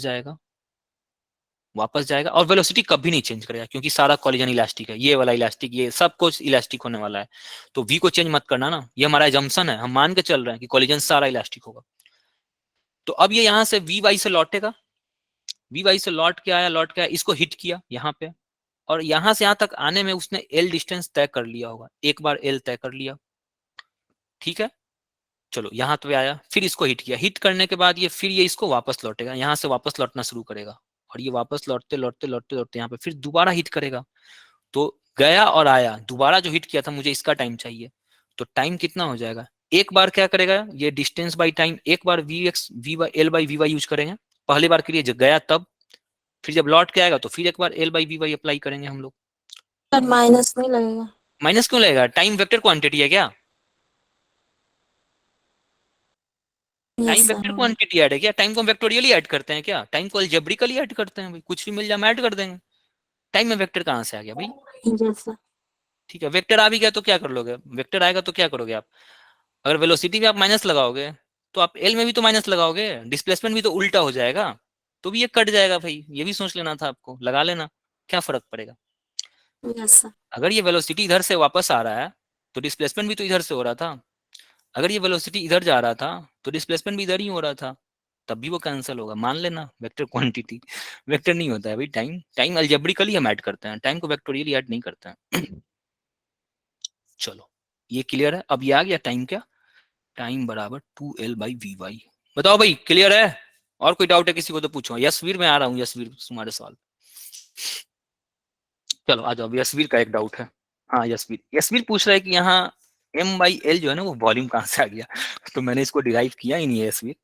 जाएगा और वेलोसिटी कभी नहीं चेंज करेगा, क्योंकि सारा कॉलिजन इलास्टिक है, ये वाला इलास्टिक, ये सब कुछ इलास्टिक होने वाला है, तो वी को चेंज मत करना ना, ये हमारा जम्पसन है, हम मान के चल रहे हैं कि कॉलिजन सारा इलास्टिक होगा। तो अब ये यहाँ से वी वाई से लौटेगा, वी वाई से लौट के आया, इसको हिट किया यहाँ पे, और यहाँ से यहाँ तक आने में उसने एल डिस्टेंस तय कर लिया होगा, एक बार एल तय कर लिया, ठीक है। चलो यहाँ पे आया, फिर इसको हिट किया, हिट करने के बाद फिर ये इसको वापस लौटेगा, यहाँ से वापस लौटना शुरू करेगा, और ये वापस लौटते लौटते लौटते लौटते यहाँ पे फिर दोबारा हिट करेगा, तो गया और आया, दोबारा जो हिट किया था मुझे इसका टाइम चाहिए, तो टाइम कितना हो जाएगा, एक बार क्या करेगा ये डिस्टेंस बाई टाइम, एक बार V X V Y L by V Y use करेंगे, पहले बार के लिए जब गया तब, फिर जब लौट के आएगा तो फिर एक बार L by V Y apply करेंगे हम लोग।
सर माइनस नहीं लगेगा?
माइनस क्यों लगेगा, टाइम वेक्टर क्वांटिटी है क्या, time
yes
vector
sir.
Quantity add है क्या, टाइम को वेक्टोरियली ऐड करते हैं क्या, टाइम को अलजेब्रिकली ऐड करते हैं भाई, कुछ भी मिल जाए हम ऐड कर देंगे, टाइम में वेक्टर कहाँ से आ गया भाई।
Yes sir.
ठीक है, वेक्टर आ भी गया तो क्या कर लोगे, वेक्टर आएगा तो क्या करोगे आप, अगर वेलोसिटी में आप माइनस लगाओगे तो आप एल में भी तो माइनस लगाओगे, डिस्प्लेसमेंट भी तो उल्टा हो जाएगा, तो भी ये कट जाएगा भाई, ये भी सोच लेना था आपको, लगा लेना, क्या फर्क पड़ेगा।
Yes sir.
अगर ये वेलोसिटी इधर से वापस आ रहा है तो डिस्प्लेसमेंट भी तो इधर से हो रहा था, अगर ये वेलोसिटी इधर जा रहा था तो डिस्प्लेसमेंट भी इधर ही हो रहा था, तब भी वो कैंसिल होगा, मान लेना, वेक्टर क्वांटिटी, वेक्टर नहीं होता है भाई, टाइम अलजेब्रिकली हम ऐड करते हैं, टाइम को वेक्टोरियली ऐड नहीं करते हैं। चलो ये क्लियर है, अब ये आ गया टाइम, क्या टाइम बराबर 2l बाई वी वाई, बताओ भाई क्लियर है, और कोई डाउट है किसी को तो पूछो, यशवीर में आ रहा हूँ, यशवीर तुम्हारे सवाल, चलो आ जाओ, यशवीर का एक डाउट है, हाँ यशवीर पूछ रहा है कि यहाँ m बाई एल जो है ना वो वॉल्यूम कहाँ से आ गया, तो मैंने इसको डिराइव किया ही नहीं है यशवीर,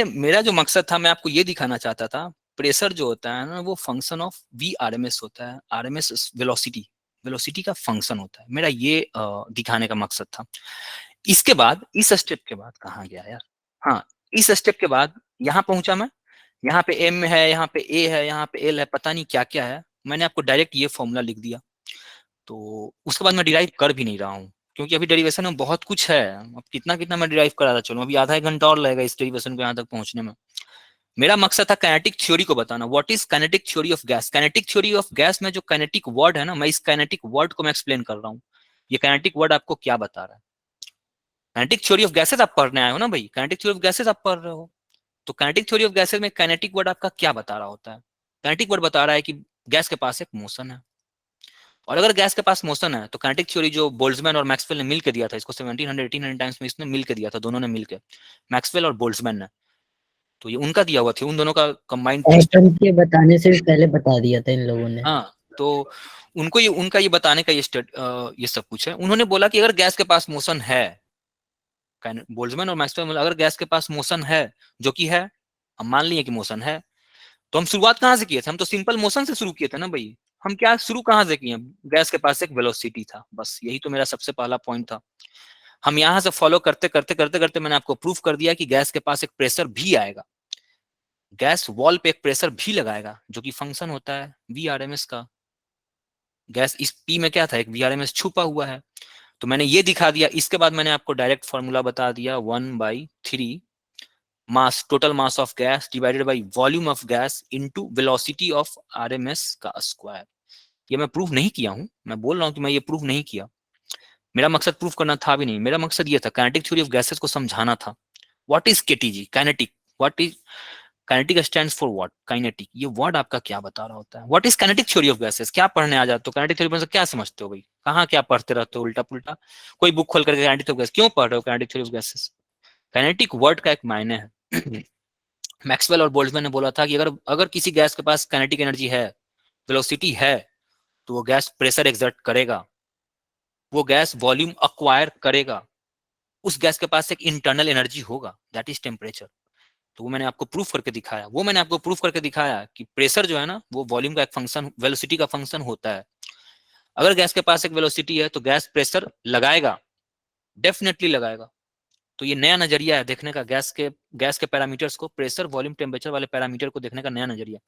मेरा जो मकसद था, मैं आपको ये दिखाना चाहता था, प्रेशर जो होता है ना वो function of V R M S होता है, आर एम एस वेलोसिटी का फंक्शन होता है, मेरा ये दिखाने का मकसद था। इसके बाद इस स्टेप के बाद कहाँ गया यार, हाँ इस स्टेप के बाद यहाँ पहुंचा मैं, यहाँ पे एम है, यहाँ पे ए है, यहाँ पे एल है, पता नहीं क्या क्या है, मैंने आपको डायरेक्ट ये फॉर्मूला लिख दिया, तो उसके बाद मैं डिराइव कर भी नहीं रहा हूँ, क्योंकि अभी डेरिवेशन में बहुत कुछ है। अब कितना कितना मैं डिराइव कराता चलूं, अभी आधा एक घंटा और लगेगा इस डेरिवेशन पे यहाँ तक पहुंचने में। मेरा मकसद था काइनेटिक थ्योरी को बताना। What is kinetic theory of gas. Kinetic theory of gas में जो काइनेटिक वर्ड है ना, मैं इस काइनेटिक वर्ड को मैं एक्सप्लेन कर रहा हूँ। ये काइनेटिक वर्ड आपको क्या बता रहा है। काइनेटिक थ्योरी ऑफ गैसेस आप पढ़ने आए हो ना भाई, काइनेटिक थ्योरी ऑफ गैसेस आप पढ़ रहे हो। तो काइनेटिक थ्योरी ऑफ गैसेस में काइनेटिक वर्ड आपका क्या बता रहा होता है। काइनेटिक वर्ड बता रहा है कि गैस के पास एक मोशन है, और अगर गैस के पास मोशन है तो काइनेटिक थ्योरी जो बोल्ट्जमैन और मैक्सवेल ने मिलकर दिया था, इसको 1700 1800 टाइम्स में इसने मिलकर दिया था, दोनों ने मिलकर, मैक्सवेल और बोल्ट्जमैन ने। तो ये उनका दिया हुआ था, उन दोनों का कंबाइंड टेक्स्ट।
एटम के बताने से भी पहले बता दिया था इन लोगों ने।
हाँ, तो उनको ये उनका ये बताने का ये सब कुछ है। उन्होंने बोला कि अगर गैस के पास मोशन है, बोल्ट्जमैन और मैक्सवेल, अगर गैस के पास मोशन है, जो कि है, हम मान लिए कि मोशन है, तो हम शुरुआत कहाँ से किए थे। हम तो सिंपल मोशन से शुरू किए थे ना भाई। हम क्या शुरू कहाँ से किए, गैस के पास एक वेलोसिटी था, बस यही तो मेरा सबसे पहला पॉइंट था। हम यहां से फॉलो करते करते करते करते मैंने आपको प्रूफ कर दिया कि गैस के पास एक प्रेशर भी आएगा, गैस वॉल पे एक प्रेशर भी लगाएगा, जो कि फंक्शन होता है वीआरएमएस का। गैस इस पी में क्या था, एक वीआरएमएस छुपा हुआ है। तो मैंने ये दिखा दिया। इसके बाद मैंने आपको डायरेक्ट फॉर्मूला बता दिया, 1/3 mass, total mass of gas divided by volume of gas into velocity of RMS का स्क्वायर। ये मैं प्रूफ नहीं किया हूं, मैं बोल रहा हूं कि मैं ये प्रूफ नहीं किया। मेरा मकसद प्रूफ करना था भी नहीं, मेरा मकसद ये था काइनेटिक थ्योरी ऑफ गैसेस को समझाना था। What is KTG, kinetic. What is kinetic stands for what, kinetic, ये वर्ड आपका क्या बता रहा होता है। What is kinetic theory of gases, क्या पढ़ने आ जाते हो काइनेटिक थ्योरी में, क्या समझते हो भाई, कहाँ क्या पढ़ते रहते हो उल्टा पुल्टा। कोई बुक खोल करके काइनेटिक ऑफ गैस क्यों पढ़ रहे हो, kinetic theory of gases. Kinetic word का एक मायने है। मैक्सवेल और बोल्ट्जमैन ने बोला था कि अगर अगर किसी गैस के पास काइनेटिक एनर्जी है, वेलोसिटी है, तो वो गैस प्रेशर एक्सर्ट करेगा, वो गैस वॉल्यूम अक्वायर करेगा, उस गैस के पास एक इंटरनल एनर्जी होगा, दैट इज टेम्परेचर। तो वो मैंने आपको प्रूफ करके दिखाया, कि प्रेशर जो है ना, वो वॉल्यूम का एक फंक्शन, वेलोसिटी का फंक्शन होता है। अगर गैस के पास एक वेलोसिटी है तो गैस प्रेशर लगाएगा, डेफिनेटली लगाएगा। तो ये नया नजरिया है देखने का, गैस के पैरामीटर्स को, प्रेशर वॉल्यूम टेम्परेचर वाले पैरामीटर को देखने का नया नजरिया।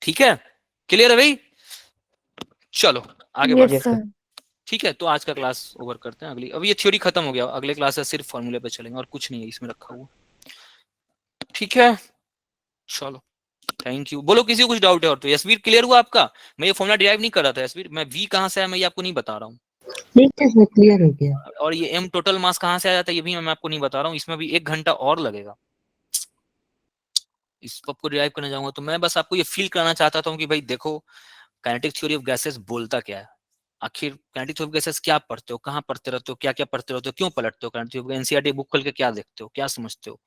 ठीक है, क्लियर है भाई। चलो आगे
यस
बढ़ते हैं।
सर।
ठीक है, तो आज का क्लास ओवर करते हैं। अगली, अब ये थ्योरी खत्म हो गया, अगले क्लास से सिर्फ फॉर्मूले पे चलेंगे और कुछ नहीं है इसमें रखा हुआ। ठीक है, चलो, थैंक यू। बोलो किसी को कुछ डाउट है और तो। यशवीर क्लियर हुआ आपका। मैं ये फॉर्मूला डिराइव नहीं कर रहा था यशवीर, मैं वी कहाँ से आया मैं ये आपको नहीं बता रहा हूँ,
ठीक है सर, क्लियर हो गया।
और ये एम टोटल मास कहाँ से आ जाता है ये भी मैं आपको नहीं बता रहा हूँ। इसमें भी 1 घंटा और लगेगा, इस सबको डिराइव करने जाऊंगा। तो मैं बस आपको ये फील कराना चाहता था कि भाई देखो, काइनेटिक थ्योरी ऑफ गैसेस बोलता क्या है, आखिर काइनेटिक थ्योरी ऑफ गैसेस क्या पढ़ते हो, कहाँ पढ़ते रहते हो, क्या क्या पढ़ते रहते हो, क्यों पलटते हो, kinetic theory of NCERT book खोल के क्या देखते हो, क्या समझते हो।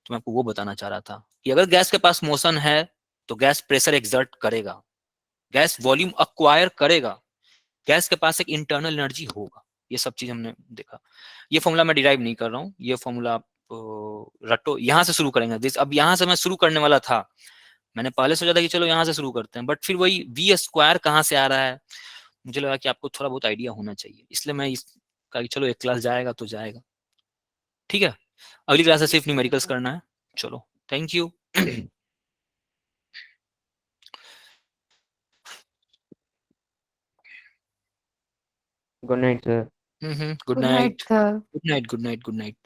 तो मैं आपको वो बताना चाह रहा था कि अगर गैस के पास मोशन है तो गैस प्रेशर एक्सर्ट करेगा, गैस वॉल्यूम अक्वायर करेगा, गैस के पास एक इंटरनल एनर्जी होगा। ये सब चीज हमने देखा। ये फॉर्मूला मैं डिराइव नहीं कर रहा हूँ, ये फॉर्मूला आप रटो। यहाँ से शुरू करेंगे, अब यहाँ से मैं शुरू करने वाला था, मैंने पहले सोचा था कि चलो यहाँ से शुरू करते हैं, बट फिर वही वी स्क्वायर कहाँ से आ रहा है, मुझे लगा कि आपको थोड़ा बहुत आइडिया होना चाहिए, इसलिए मैं कहा कि चलो एक क्लास जाएगा तो जाएगा। ठीक है, अगली क्लास से सिर्फ न्यूमेरिकल्स करना है। चलो, thank you.
Good night sir.
Good
good night
night,
sir.
Good night, good night, good night.